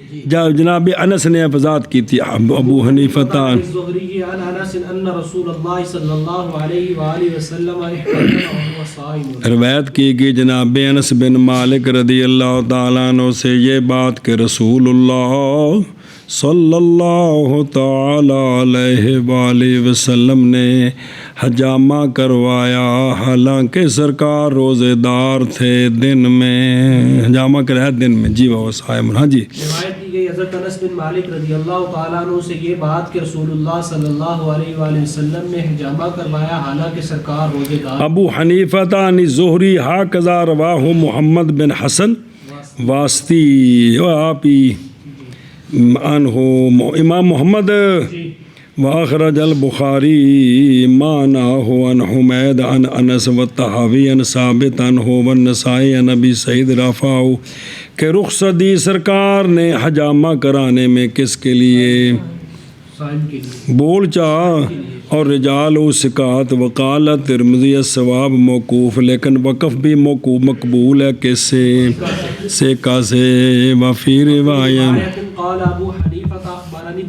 جناب انس نے وضاحت کی تھی۔ ابو حنیفہ الزہری عن انس ان رسول اللہ صلی اللہ علیہ وآلہ وسلم احتجم وهو صائم، روایت کی گئی جناب انس بن مالک رضی اللہ تعالیٰ عنہ سے یہ بات کہ رسول اللہ صلی اللہ تعالیٰ علیہ وآلہ وسلم نے حجامہ کروایا حالانکہ سرکار روزے دار تھے، دن میں حجامہ کرایا دن میں جی، وہ صائم۔ ہاں جی، روایت کی گئی حضرت انس بن مالک رضی اللہ تعالیٰ عنہ سے یہ بات کہ رسول اللہ صلی اللہ علیہ وآلہ وسلم نے حجامہ کروایا حالانکہ سرکار روزے دار۔ ابو حنیفہ عن زہری ہاکذا رواہ محمد بن حسن واسطی، آپ ہی عنہ امام محمد واخرج البخاری معناہ عن حمید عن انس والطحاوی عن ثابت عنہ والنسائی عن ابی سعید رفعہ کہ رخصت دی سرکار نے حجامہ کرانے میں کس کے لیے؟ بول چاہ، اور رجال و ثقات، وقال ترمذی الثواب موقوف، لیکن وقف بھی موقوف مقبول ہے کس سے؟ ثقہ سے۔ وفی روایت قال ابو حنیفہ اخبرنی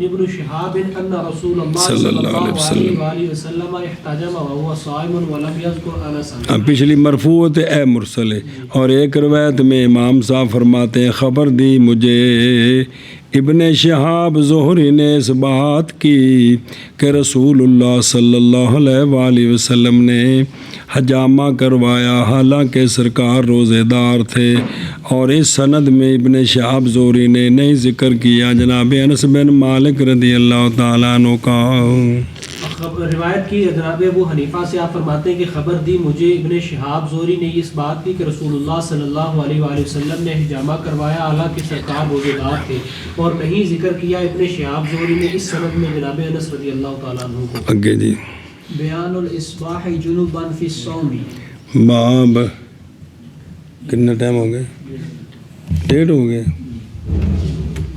ابن شہاب ان رسول اللہ صلی اللہ علیہ وسلم احتجم وهو صائم ولم يذكر انسا۔ پچھلی مرفوع تے اے مرسل ہے، اور ایک روایت میں امام صاحب فرماتے ہیں خبر دی مجھے ابن شہاب زہری نے اس بات کی کہ رسول اللہ صلی اللہ علیہ وآلہ وسلم نے حجامہ کروایا حالانکہ سرکار روزے دار تھے، اور اس سند میں ابن شہاب زہری نے نہیں ذکر کیا جناب انس بن مالک رضی اللہ تعالیٰ عنہ کا۔ روایت کی جناب ابو حنیفہ سے آپ فرماتے ہیں کہ خبر دی مجھے ابن شہاب زہری نے اس بات کی کہ رسول اللہ صلی اللہ علیہ وآلہ وسلم نے حجامہ کروایا حالانکہ سرکار روزے دار تھے، اور نہیں ذکر کیا ابن شہاب زہری نے اس سند میں جناب انس رضی اللہ تعالیٰ عنہ کو۔ آگے جی بیان الاصباح جنوبا فی الصوم۔ باب کتنا ٹائم ہو گیا؟ 1:30 ہو گیا،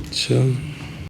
اچھا۔